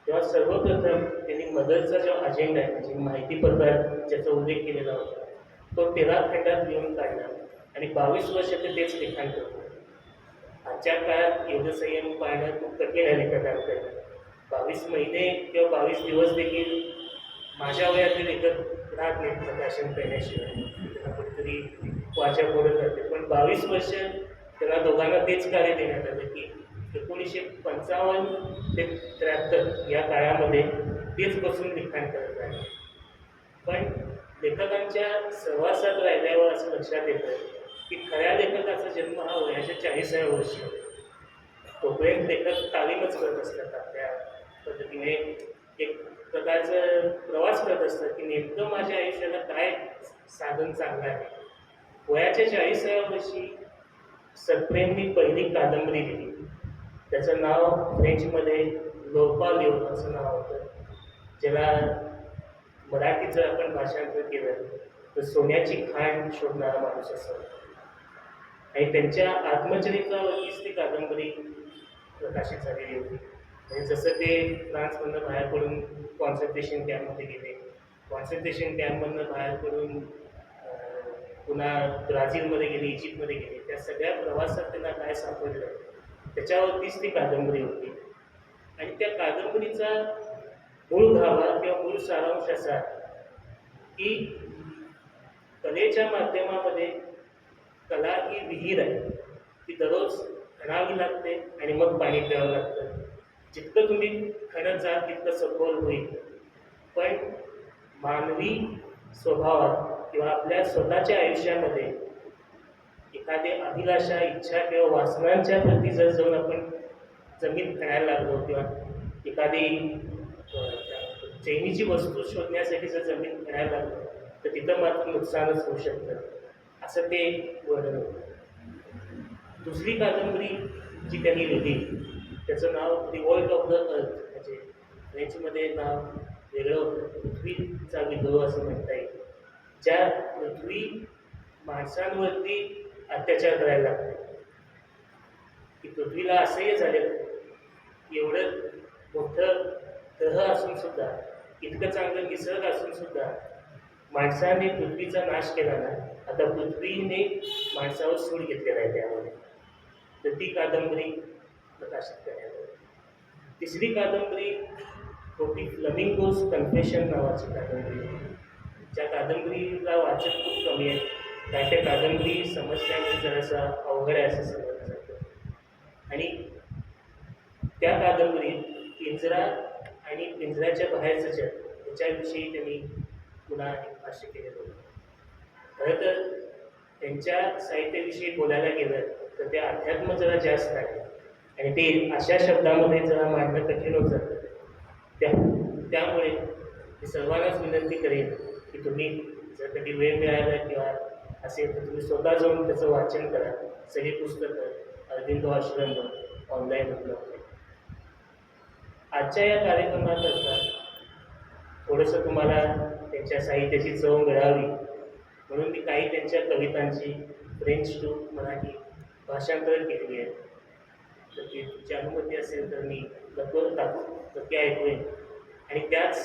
तेव्हा सर्वप्रथम त्यांनी मदरचा जो अजेंडा आहे म्हणजे माहितीपत्रात ज्याचा उल्लेख केलेला होता तो 13 खंडात लिहून काढला आणि 22 वर्ष ते तेच लिखाण करतो. आजच्या काळात एवढं संयम पाळणं खूप कठीण आहे लेखकांकडे. 22 महिने किंवा 22 दिवस देखील माझ्या वयातले लेखक राहत नाहीत प्रकाशन करण्याशिवाय, त्यांना कुठेतरी वाचा बोलत जाते. पण 22 वर्ष त्यांना दोघांना तेच कार्य देण्यात आलं की 1955 ते 73 या काळामध्ये तेच बसून लिखाण करत आहे. पण लेखकांच्या सहवासात राहिल्यावर असं लक्षात येतं की खऱ्या लेखकाचा जन्म हा वयाच्या 40व्या वर्षी होतो. तोपर्यंत लेखक तालीमच करत असतात, आपल्या पद्धतीने एक प्रकारचं प्रवास करत असतात की नेमकं माझ्या आयुष्याला काय साधन चांगलं आहे. वयाच्या 40व्या वर्षी सत्रेंनी पहिली कादंबरी लिहिली. त्याचं नाव फ्रेंचमध्ये लोपा लिओन असं नाव होतं, ज्याला मराठीत जर आपण भाषांतर केलं तर सोन्याची खाण शोधणारा माणूस असं. आणि त्यांच्या आत्मचरित्रावरतीच ती कादंबरी प्रकाशित झालेली होती. म्हणजे जसं ते फ्रान्समधनं बाहेर पडून कॉन्सन्ट्रेशन कॅम्पमध्ये गेले, कॉन्सन्ट्रेशन कॅम्पमधनं बाहेर पडून पुन्हा ब्राझीलमध्ये गेले, इजिप्तमध्ये गेले, त्या सगळ्या प्रवासात त्यांना काय सापडलं त्याच्यावरतीच ती कादंबरी होती. आणि त्या कादंबरीचा मूळ गाभा किंवा मूळ सारांश असा की कलेच्या माध्यमामध्ये कला ही विहीर आहे, ती दररोज खणावी लागते आणि मग पाणी प्यावं लागतं. जितकं तुम्ही खणत जाल तितकं सखोल होईल. पण मानवी स्वभावात किंवा आपल्या स्वतःच्या आयुष्यामध्ये एखादी अभिलाषा, इच्छा किंवा वासनांच्या प्रती जर जाऊन आपण जमीन खणायला लागलो किंवा एखादी चैनीची वस्तू शोधण्यासाठी जर जमीन खणायला लागलो तर तिथं मात्र नुकसानच होऊ शकतं. असं ते वर्णन होतं. दुसरी कादंबरी जी त्यांनी लिहिली त्याचं नाव रिवॉल्ट ऑफ द अर्थ, म्हणजे फ्रेंचमध्ये नाव वेगळं होतं, पृथ्वीचा विद्रोह असं म्हणता येईल. ज्या पृथ्वी माणसांवरती अत्याचार करायला लागते, की पृथ्वीला असह्य झालेलं एवढं मोठं ग्रह असून सुद्धा, इतकं चांगलं निसर्ग असून सुद्धा माणसाने पृथ्वीचा नाश केला ना, आता पृथ्वीने माणसावर सूड घेतलेला आहे त्यामध्ये. तर ती कादंबरी प्रकाशित करण्यात आली. तिसरी कादंबरी होती फ्लमिंगोज कन्फेशन नावाची कादंबरी, ज्या कादंबरीला वाचक खूप कमी आहे. काय त्या कादंबरी समजण्यामध्ये जरासा अवघड आहे असं समजलं जातं. आणि त्या कादंबरीत पिंजरा आणि पिंजऱ्याच्या बाहेरचं जग याच्याविषयी त्यांनी पुन्हा एक भाष्य केलेलं होतं. खरं तर त्यांच्या साहित्याविषयी बोलायला गेलं तर ते अध्यात्म जरा जास्त आहे आणि ते अशा शब्दामध्ये जरा मांडणं कठीण होत जातं. त्यामुळे मी सर्वांनाच विनंती करेन की तुम्ही जर कधी वेळ मिळाला किंवा असेल तर तुम्ही स्वतः जाऊन त्याचं वाचन करा. सगळी पुस्तकं अरविंदो आश्रमवर ऑनलाईन उपलब्ध आहे. आजच्या या कार्यक्रमाकरता थोडंसं तुम्हाला त्यांच्या साहित्याची चव मिळावी म्हणून मी काही त्यांच्या कवितांची फ्रेंच टू मराठी भाषांतरण केलेली आहे. तर ती तुमची अनुमती असेल तर मी नक्की ऐकून आणि त्याच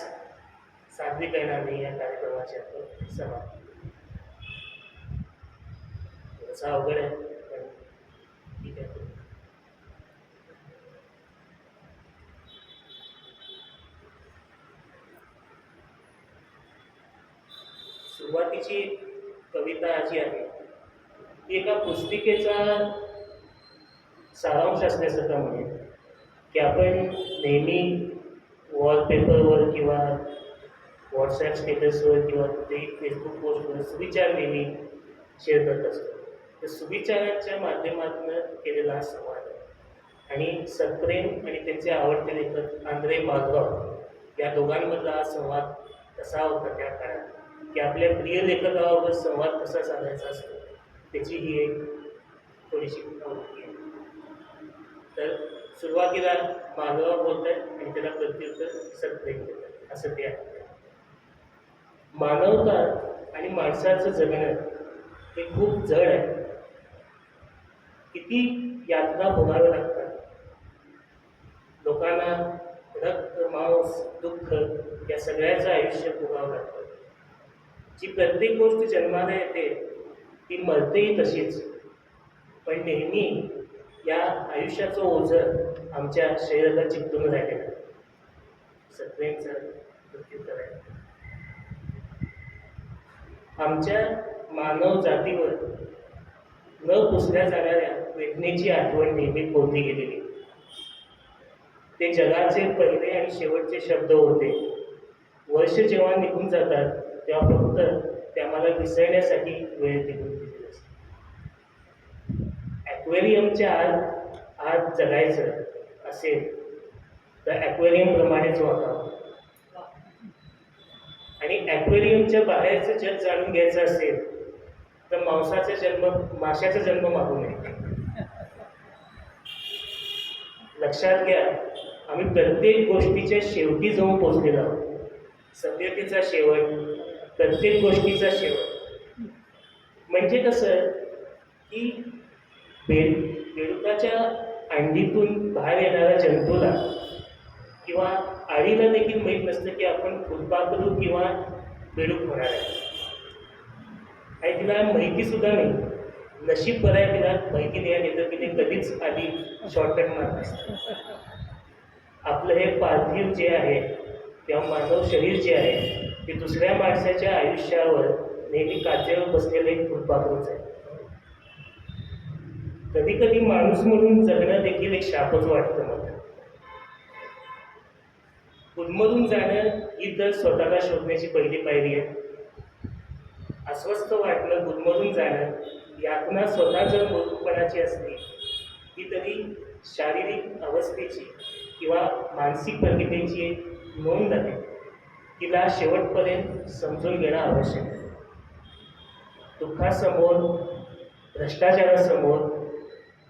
सादरीकरणाने या कार्यक्रमाची आपण समाप्ती. थोडंसं अवघड आहे पण ठीक आहे. सुरुवातीची कविता जी आहे ती एका पुस्तिकेचा सारांश असल्यासारखं म्हणेल की आपण नेहमी वॉलपेपरवर किंवा व्हॉट्सॲप स्टेटसवर किंवा कुठेही फेसबुक पोस्टवर सुविचार नेहमी शेअर करत असतो. तर सुविचारांच्या माध्यमातून केलेला हा संवाद आहे आणि सत्प्रेम आणि त्यांचे आवडते लेखक आंद्रे माधव या दोघांमधला हा संवाद कसा होता त्या काळात की आपल्या प्रिय लेखकाबरोबर संवाद कसा साधायचा असतो त्याची ही एक थोडीशी आवृत्ती आहे. तर सुरुवातीला माधव बोलत आहेत आणि त्याला प्रत्युत्तर सत्प्रेम देतात असं ते आहे. मानवता आणि माणसाचं जगणं हे खूप जड आहे. किती यातना भोगाव्या लागतात लोकांना. रक्त मांस दुःख या सगळ्याचं आयुष्य भोगावं लागतं. जी प्रत्येक गोष्ट जन्माला येते ती मरतेही तशीच, पण नेहमी या आयुष्याचं ओझं आमच्या शरीराला चिकटून राहिलेलं आहे. सत्प्रेमचं प्रत्युत्तर आहे. आमच्या मानव जातीवर न पुसल्या जाणाऱ्या वेदनेची आठवण नेहमी कोरली गेलेली. ते जगाचे पहिले आणि शेवटचे शब्द होते. वर्ष जेव्हा निघून जातात तेव्हा फक्त ते आम्हाला विसरण्यासाठी वेळ निघून दिलेली असते. ॲक्वेरियमच्या आत जगायचं असेल तर ॲक्वेरियमप्रमाणेच वागावं आणि ॲक्वेरियमच्या बाहेरचं जग जाणून घ्यायचं असेल तर माशाचा जन्म मागू नये. लक्षात घ्या, आम्ही प्रत्येक गोष्टीच्या शेवटी जाऊन पोचलेलो आहोत. सभ्यतेचा शेवट, प्रत्येक गोष्टीचा शेवट. म्हणजे कसं की बेडुकाच्या अंडीतून बाहेर येणाऱ्या जंतूला किंवा आळीला देखील माहीत नसतं की आपण फुलपाखरू किंवा बेडूक होणार आहे. आणि तिला माहिती सुद्धा नाही. नशीब बरं आहे तिला माहिती देण्यात येतं की ते कधीच आधी शॉर्टकट मारत असतं. आपलं हे पार्थिव जे आहे किंवा मानव शरीर जे आहे ते दुसऱ्या माणसाच्या आयुष्यावर नेहमी काचेवर बसलेलं एक फुलपाखरूच आहे. कधी कधी माणूस म्हणून जगणं देखील एक शापच वाटतं मला. गुदमरून जाणं ही तर स्वतःला शोधण्याची पहिली पायरी आहे. अस्वस्थ वाटणं, गुदमरून जाणं, यातना स्वतः जर मूर्खपणाची असली ती तरी शारीरिक अवस्थेची किंवा मानसिक प्रतिमेची एक नोंद आहे. तिला शेवटपर्यंत समजून घेणं आवश्यक आहे. दुःखासमोर, भ्रष्टाचारासमोर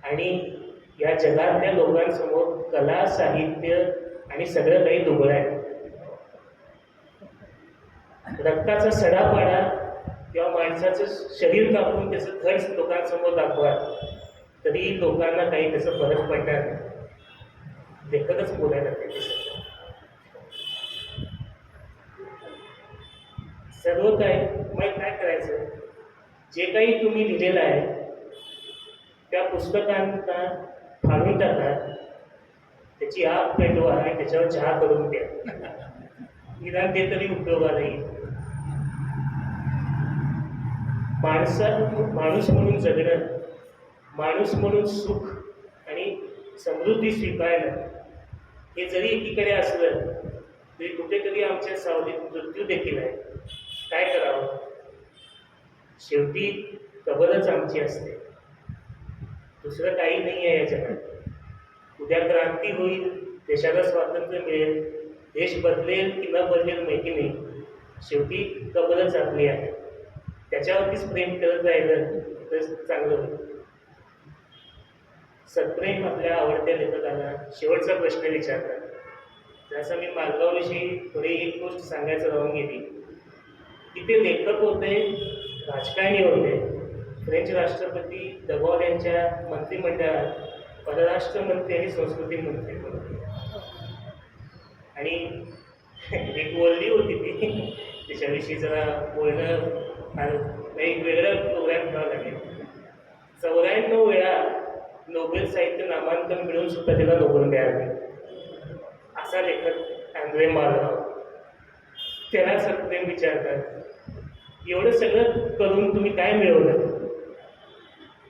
आणि या जगातल्या लोकांसमोर कला, साहित्य आणि सगळं काही दुबळं आहे. रक्ताचा सडापाडा किंवा माणसाचं शरीर कापून त्याचं खर्च लोकांसमोर दाखवा, तरी लोकांना काही त्याचा फरक पडणार नाही. लेखकच बोलायला पाहिजे. सर्व काय मग काय करायचं, जे काही तुम्ही लिहिलेलं आहे त्या पुस्तकांना फाडून टाका, त्याची आग पेटवा आणि त्याच्यावर चहा करून द्या. निदान ते तरी उपयोगाला येईल. माणूस म्हणून जगणं, माणूस म्हणून सुख आणि समृद्धी स्वीकारणं हे जरी एकीकडे असलं तरी कुठेतरी आमच्या सावलीत मृत्यू देखील आहे. काय करावं? शेवटी कबरच आमची असते, दुसरं काही नाही आहे या जगात. उद्या क्रांती होईल, देशाला स्वातंत्र्य मिळेल, देश बदलेल की न बदलेल माहिती नाही, शेवटी कबरच आपली आहे. त्याच्यावरतीच प्रेम करत राहिलं तर चांगलं होईल. सत्प्रेम आपल्या आवडत्या लेखकाला शेवटचा प्रश्न विचारतात. जसं मी मालगावविषयी थोडी एक गोष्ट सांगायचं राहून गेली की ते लेखक होते, राजकारणी होते. फ्रेंच राष्ट्रपती दगॉल यांच्या मंत्रिमंडळात परराष्ट्र मंत्री आणि संस्कृती मंत्री होते. आणि एक वर्दी होती ती, त्याच्याविषयी जरा बोलणं एक वेगळा प्रोग्राम ठेवावा लागेल. 94 वेळा नोबेल साहित्य नामांकन मिळून सुद्धा त्याला नोबेल मिळाले, असा लेखक अँद्रे मार्गाव. त्याला सत्प्रेम विचारतात, एवढं सगळं करून तुम्ही काय मिळवलं?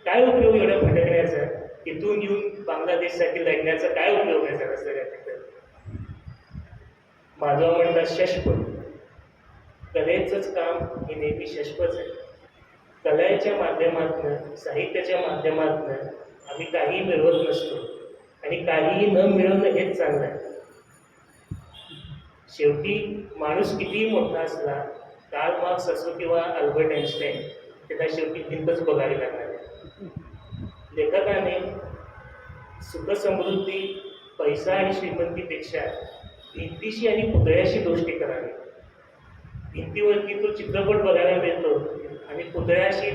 काय उपयोग एवढ्या भटकण्याचा? इथून येऊन बांगलादेशसाठी लढण्याचा काय उपयोग आहे सगळं सगळ्या? माधव म्हणतात शष्प. कलेचंच काम हे नेहमी शष्पच आहे. कलेच्या माध्यमातून, साहित्याच्या माध्यमातून आम्ही काही मिळवत नसतो आणि काहीही न मिळवणं हेच चांगलं आहे. शेवटी माणूस कितीही मोठा असला, कार्ल मार्क्स असो किंवा अल्बर्ट आइन्स्टाईन, त्याला शेवटी भिंतच बघावी लागणार आहे. लेखकाने सुखसमृद्धी, पैसा आणि श्रीमंतीपेक्षा भिंतीशी आणि पुतळ्याशी दोस्ती करावी. भिंतीवरती तो चित्रपट बघायला मिळतो आणि पुतळ्याशी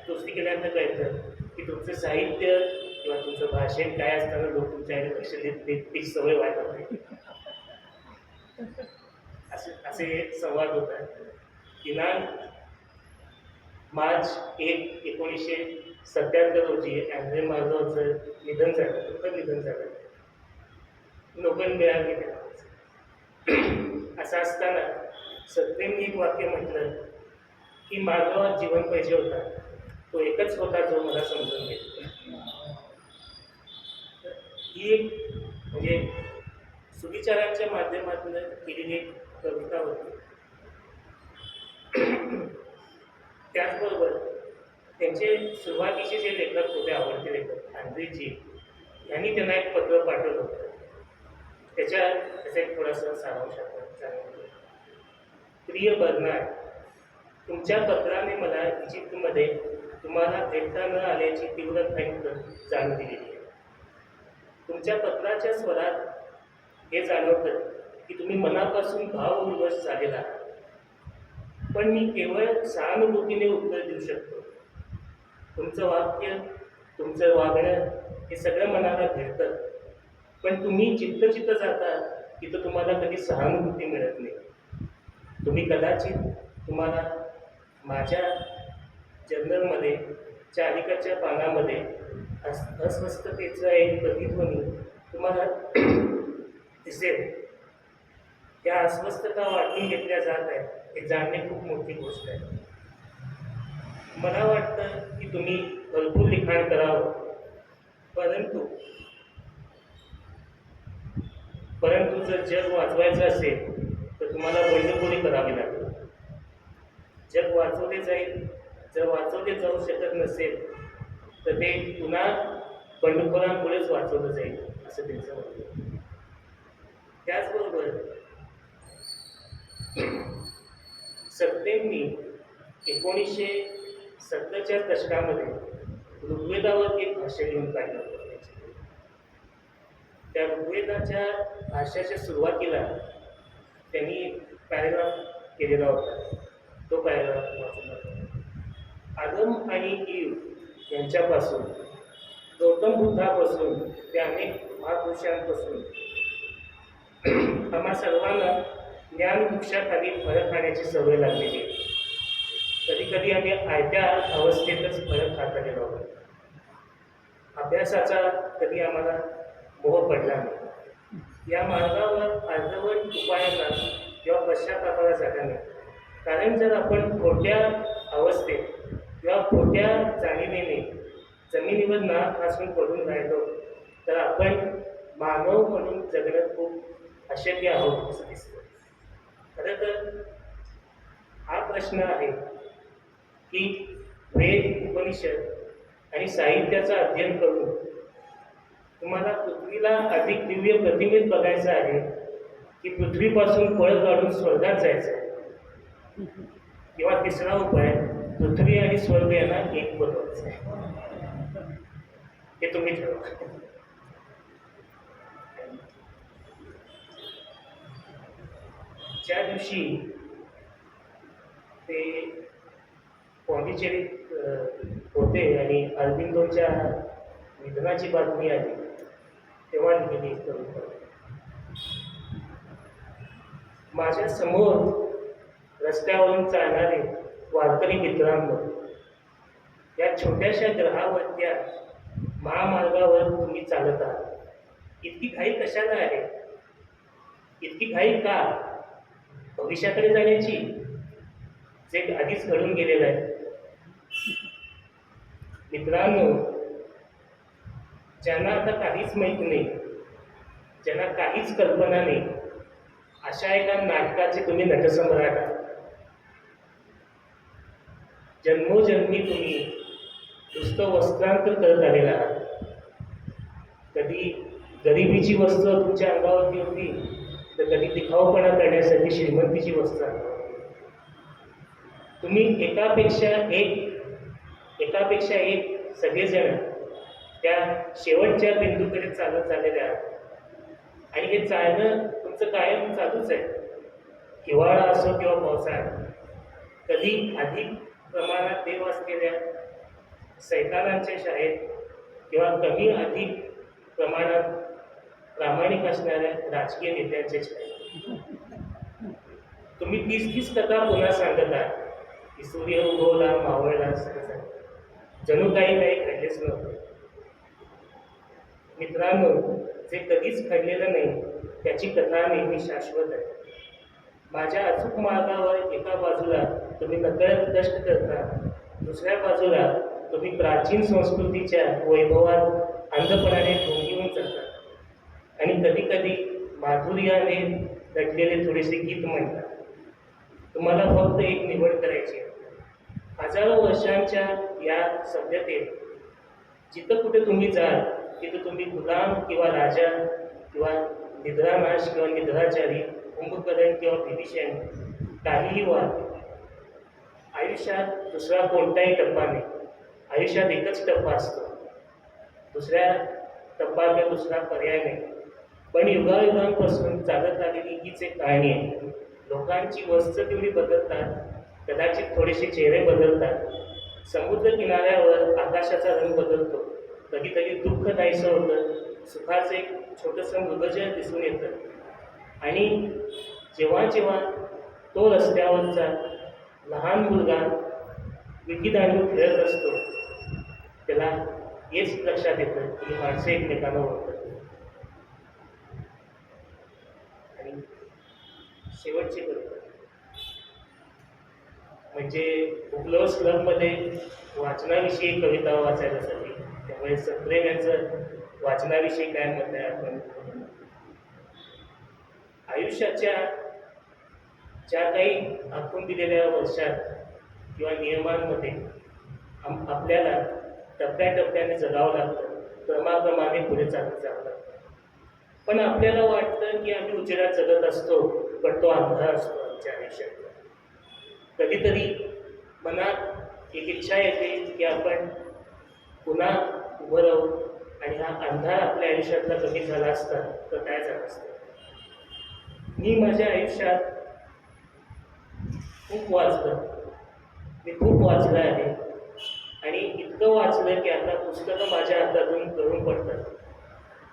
दोस्ती केल्यानंतर कळतं की तुमचं साहित्य किंवा तुमचं भाषण काय असताना लोक तुमच्याकडे लक्ष देत ती सवय व्हायला पाहिजे. असे संवाद होतात. दिनांक मार्च 1, 1977 रोजी अँद्रे मार्गावचं निधन झालं, दुःखद निधन झालं. नोबेल मिळाले त्याला. असं असताना सत्प्रेमनी एक वाक्य म्हटलं की मार्गावर जीवन पाहिजे होता, तो एकच होता जो मला समजून घेतला. ही एक म्हणजे सुविचारांच्या माध्यमातून केलेली एक कविता होती. त्याचबरोबर त्यांचे सुरुवातीचे जे लेखक होते, आवडते लेखक अँद्रेजी, यांनी त्यांना एक पत्र पाठवलं होतं. त्याचा एक थोडासा सारांश आपण सांगितलं. प्रिय बर्नार्ड, तुमच्या पत्राने मला इजिप्तमध्ये तुम्हाला भेटता न आल्याची तीव्र खंत जाणून दिलेली आहे. तुमच्या पत्राच्या स्वरात हे जाणवतं की तुम्ही मनापासून भावविवश झालेला आहात. पण मी केवळ सहानुभूतीने उत्तर देऊ शकतो. तुमचं वाक्य, तुमचं वागणं हे सगळं मनाला भेटतं, पण तुम्ही जिथं जाता तिथं तुम्हाला कधी सहानुभूती मिळत नाही. तुम्ही कदाचित तुम्हाला माझ्या जर्नलमध्ये च्या अलीकडच्या पानामध्ये अस्वस्थतेचा एक प्रतिध्वनी तुम्हाला दिसेल. त्या अस्वस्थता वाटून घेतल्या जात आहे हे जाणणे खूप मोठी गोष्ट आहे. मला वाटतं की तुम्ही भरपूर लिखाण करावं, परंतु जर जग वाचवायचं असेल तर तुम्हाला बंडखोरी करावी लागेल. जग वाचवले जाईल, जर वाचवले जाऊ शकत नसेल तर ते पुन्हा बंडखोरांमुळेच वाचवलं जाईल असं त्यांचं म्हणणं. त्याचबरोबर सत्प्रेमनी 1987 70च्या दशकामध्ये ऋग्वेदावर एक भाष्य लिहून काढलं होतं. त्या ऋग्वेदाच्या भाष्याच्या सुरुवातीला त्यांनी पॅरेग्राफ केलेला होता. तो पॅरेग्राफ वाचून दाखवतो. आदम आणि ईव यांच्यापासून गौतम बुद्धापासून ते अनेक महापुरुषांपासून आम्हा सर्वांना ज्ञानवृक्षाखाली फळ खाण्याची सवय लागलेली आहे. कधी कधी आम्ही आयत्या अवस्थेतच फळ खात आलेलो आहोत. अभ्यासाचा कधी आम्हाला मोह पडला नाही. या मार्गावर अर्धवट उपायांना किंवा पश्चातापाला जागा नाही. कारण जर आपण खोट्या अवस्थेत किंवा खोट्या जाणीवेने जमिनीवर नाक घासून पडून राहिलो तर आपण मानव म्हणून जगणं खूप अशक्य आहोत असं दिसतं. खरं तर हा प्रश्न आहे की वेद, उपनिषद आणि साहित्याचं अध्ययन करून तुम्हाला पृथ्वीला अधिक दिव्य प्रतिमेत बघायचं आहे की पृथ्वीपासून पळ काढून स्वर्गात जायचं आहे. किंवा तिसरा उपाय, पृथ्वी आणि स्वर्ग यांना एक बनवायचं आहे. हे तुम्ही ठरवा. ज्या दिवशी ते पॉंडिचेरीत होते आणि अरबिंदोच्या निधनाची बातमी आली तेव्हा लिहिली कविता. माझ्या समोर रस्त्यावरून चालणारे वारकरी मित्रांनो, या छोट्याशा ग्रहावरच्या महामार्गावर तुम्ही चालत आहात. इतकी घाई कशाला आहे? इतकी घाई का? भविष्याकडे जाण्याची, जे आधीच घडून गेलेलं आहे. मित्रांनो, ज्यांना आता काहीच माहीत नाही, ज्यांना काहीच कल्पना नाही, अशा एका नाटकाचे तुम्ही नटसम्राट आहात. जन्मोजन्मी तुम्ही नुसतं वस्त्रांतर करत आलेला आहात. कधी गरिबीची वस्त्र तुमच्या अंगावरती होती तर कधी दिखाऊपणा करण्यासाठी श्रीमंतीची वस्त्र अंगावर. तुम्ही एकापेक्षा एक सगळेजण त्या शेवटच्या बिंदूकडे चालत चाललेले आहात. आणि हे चालणं तुमचं कायम चालूच आहे. हिवाळा असो किंवा पावसाळा. कधी अधिक प्रमाणात देव असलेल्या सैतानांच्या शाळेत किंवा कमी अधिक प्रमाणात प्रामाणिक असणाऱ्या राजकीय नेत्यांच्या शाळेत. तुम्ही 30 कथा पुन्हा सांगत आहात की सूर्य उगवला, मावळला, जणू काही घडलेच नव्हतं. मित्रांनो, जे कधीच घडलेलं नाही त्याची कथा नेहमी शाश्वत आहे. माझ्या अचूक मार्गावर एका बाजूला तुम्ही नकळत कष्ट करता, दुसऱ्या बाजूला तुम्ही प्राचीन संस्कृतीच्या वैभवात अंधपणाने ढोंगीहून जाता आणि कधी कधी माधुर्याने नटलेले थोडेसे गीत म्हणतात. तुम्हाला फक्त एक निवड करायची आहे. हजारो वर्षांच्या या सभ्यतेत जिथं कुठे तुम्ही जाल तिथं तुम्ही गुलाम किंवा राजा किंवा निद्रानाश किंवा निद्राचारी, कुंभकर्ण किंवा भीमसेन, काहीही व्हा. आयुष्यात दुसरा कोणताही टप्पा नाही. आयुष्यात एकच टप्पा असतो. दुसऱ्या टप्प्याला दुसरा पर्याय नाही. पण युगायुगांपासून चालत आलेली हीच एक कहाणी आहे. लोकांची वस्त्र तेवढी बदलतात, कदाचित थोडेसे चेहरे बदलतात. समुद्र किनाऱ्यावर आकाशाचा रंग बदलतो. कधी कधी दुःख नाहीसं होतं, सुखाचं एक छोटंसं मृगजळ दिसून येतं. आणि जेव्हा जेव्हा तो रस्त्यावरचा लहान मुलगा विटीदांडू खेळत असतो त्याला हेच लक्षात येतं की माणसं एकमेकांना ओळखतात. आणि शेवटची गोष्ट म्हणजे उपलब्ध क्लबमध्ये वाचनाविषयी कविता वाचायला सांगली. त्यामुळे सप्रेम यांचं वाचनाविषयी काय मत आहे? आपण आयुष्याच्या ज्या काही आखून दिलेल्या वर्षात किंवा नियमांमध्ये आपल्याला टप्प्याटप्प्याने जगावं लागतं, क्रमाक्रमाने पुढे चालत जावं लागतं. पण आपल्याला वाटतं की आम्ही उजेडात जगत असतो, पण तो अंधार असतो आमच्या आयुष्यात. कधीतरी मनात एक इच्छा येते की आपण पुन्हा उभं राहू आणि हा अंधार आपल्या आयुष्यातला कमी झाला असता तर काय झालं असतं. मी माझ्या आयुष्यात खूप वाचलं, मी खूप वाचलं आहे आणि इतकं वाचलं की आता पुस्तकं माझ्या हातातून गळून पडतात.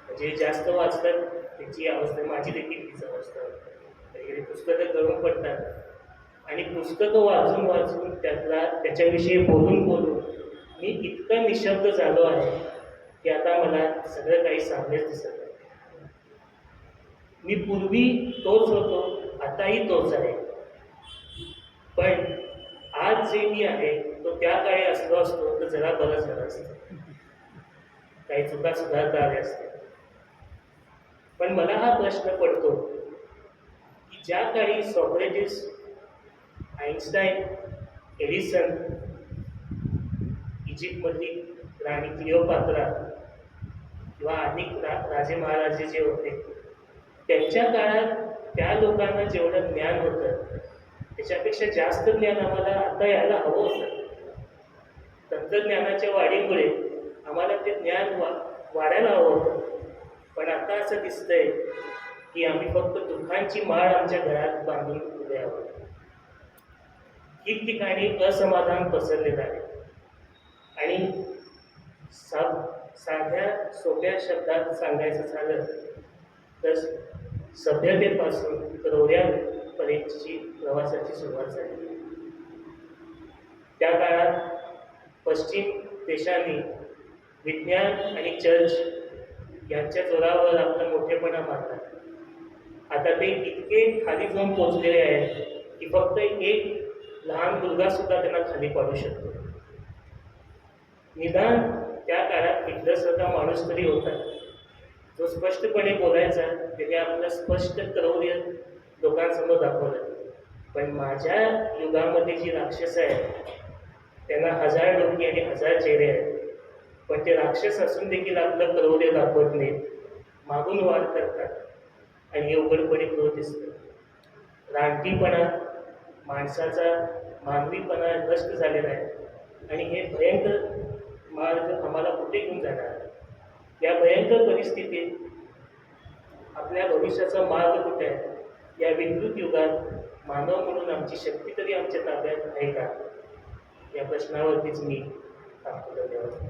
म्हणजे जास्त वाचतात त्याची अवस्था, माझी देखील तीच अवस्था. कधी पुस्तकं गळून पडतात आणि पुस्तकं वाचून वाचून त्याच्याविषयी बोलून बोलून मी इतकं निशब्द झालो आहे की आता मला सगळं काही सामनेच दिसत नाही. मी पूर्वी तोच होतो, आताही तोच आहे. पण आज जे मी आहे तो त्या काळी असलो असतो तर जरा बरं झालं असतं, काही चुका सुधारता आल्या असत्या. पण मला हा प्रश्न पडतो की ज्या काळी सॉक्रेटिस, आईन्स्टाईन, एडिसन, इजिप्तमधली राणी क्लिओपात्रा किंवा अनेक राजे महाराजे जे होते त्यांच्या काळात त्या लोकांना जेवढं ज्ञान होतं त्याच्यापेक्षा जास्त ज्ञान आम्हाला आता यायला हवं होतं. तंत्रज्ञानाच्या वाढीमुळे आम्हाला ते ज्ञान वाढायला हवं होतं. पण आता असं दिसतंय की आम्ही फक्त दुःखांची माळ आमच्या घरात बांधून उभे आहोत. ठिकठिकाणी असमाधान पसरलेलं आहे आणि साध्या सोप्या शब्दात सांगायचं झालं तर सभ्यतेपासून रौद्यापर्यंतची प्रवासाची सुरुवात झाली. त्या काळात पश्चिम देशांनी विज्ञान आणि चर्च यांच्या जोरावर आपला मोठेपणा मानला. आता ते इतके खाली जाऊन पोचलेले आहेत की फक्त एक लहान मुलगा सुद्धा त्यांना खाली पाडू शकतो. निदान त्या काळात हिटलरसारखा माणूस तरी होता जो स्पष्टपणे बोलायचा, त्याने आपलं स्पष्ट क्रौर्य लोकांसमोर दाखवलं. पण माझ्या युगामध्ये जी राक्षस आहे त्यांना 1000 डोकी आणि 1000 चेहरे आहेत, पण ते राक्षस असून देखील आपलं क्रौर्य दाखवत नाहीत, मागून वार करतात आणि हे उघडपणे होत दिसतं. रानटीपणा, माणसाचा मानवीपणा नष्ट झालेला आहे आणि हे भयंकर मार्ग आम्हाला कुठे घेऊन जाणार. या भयंकर परिस्थितीत आपल्या भविष्याचा मार्ग कुठे आहे? या विकृत युगात मानव म्हणून आमची शक्ती तरी आमच्या ताब्यात आहे का? या प्रश्नावरतीच मी थांबतो. धन्यवाद.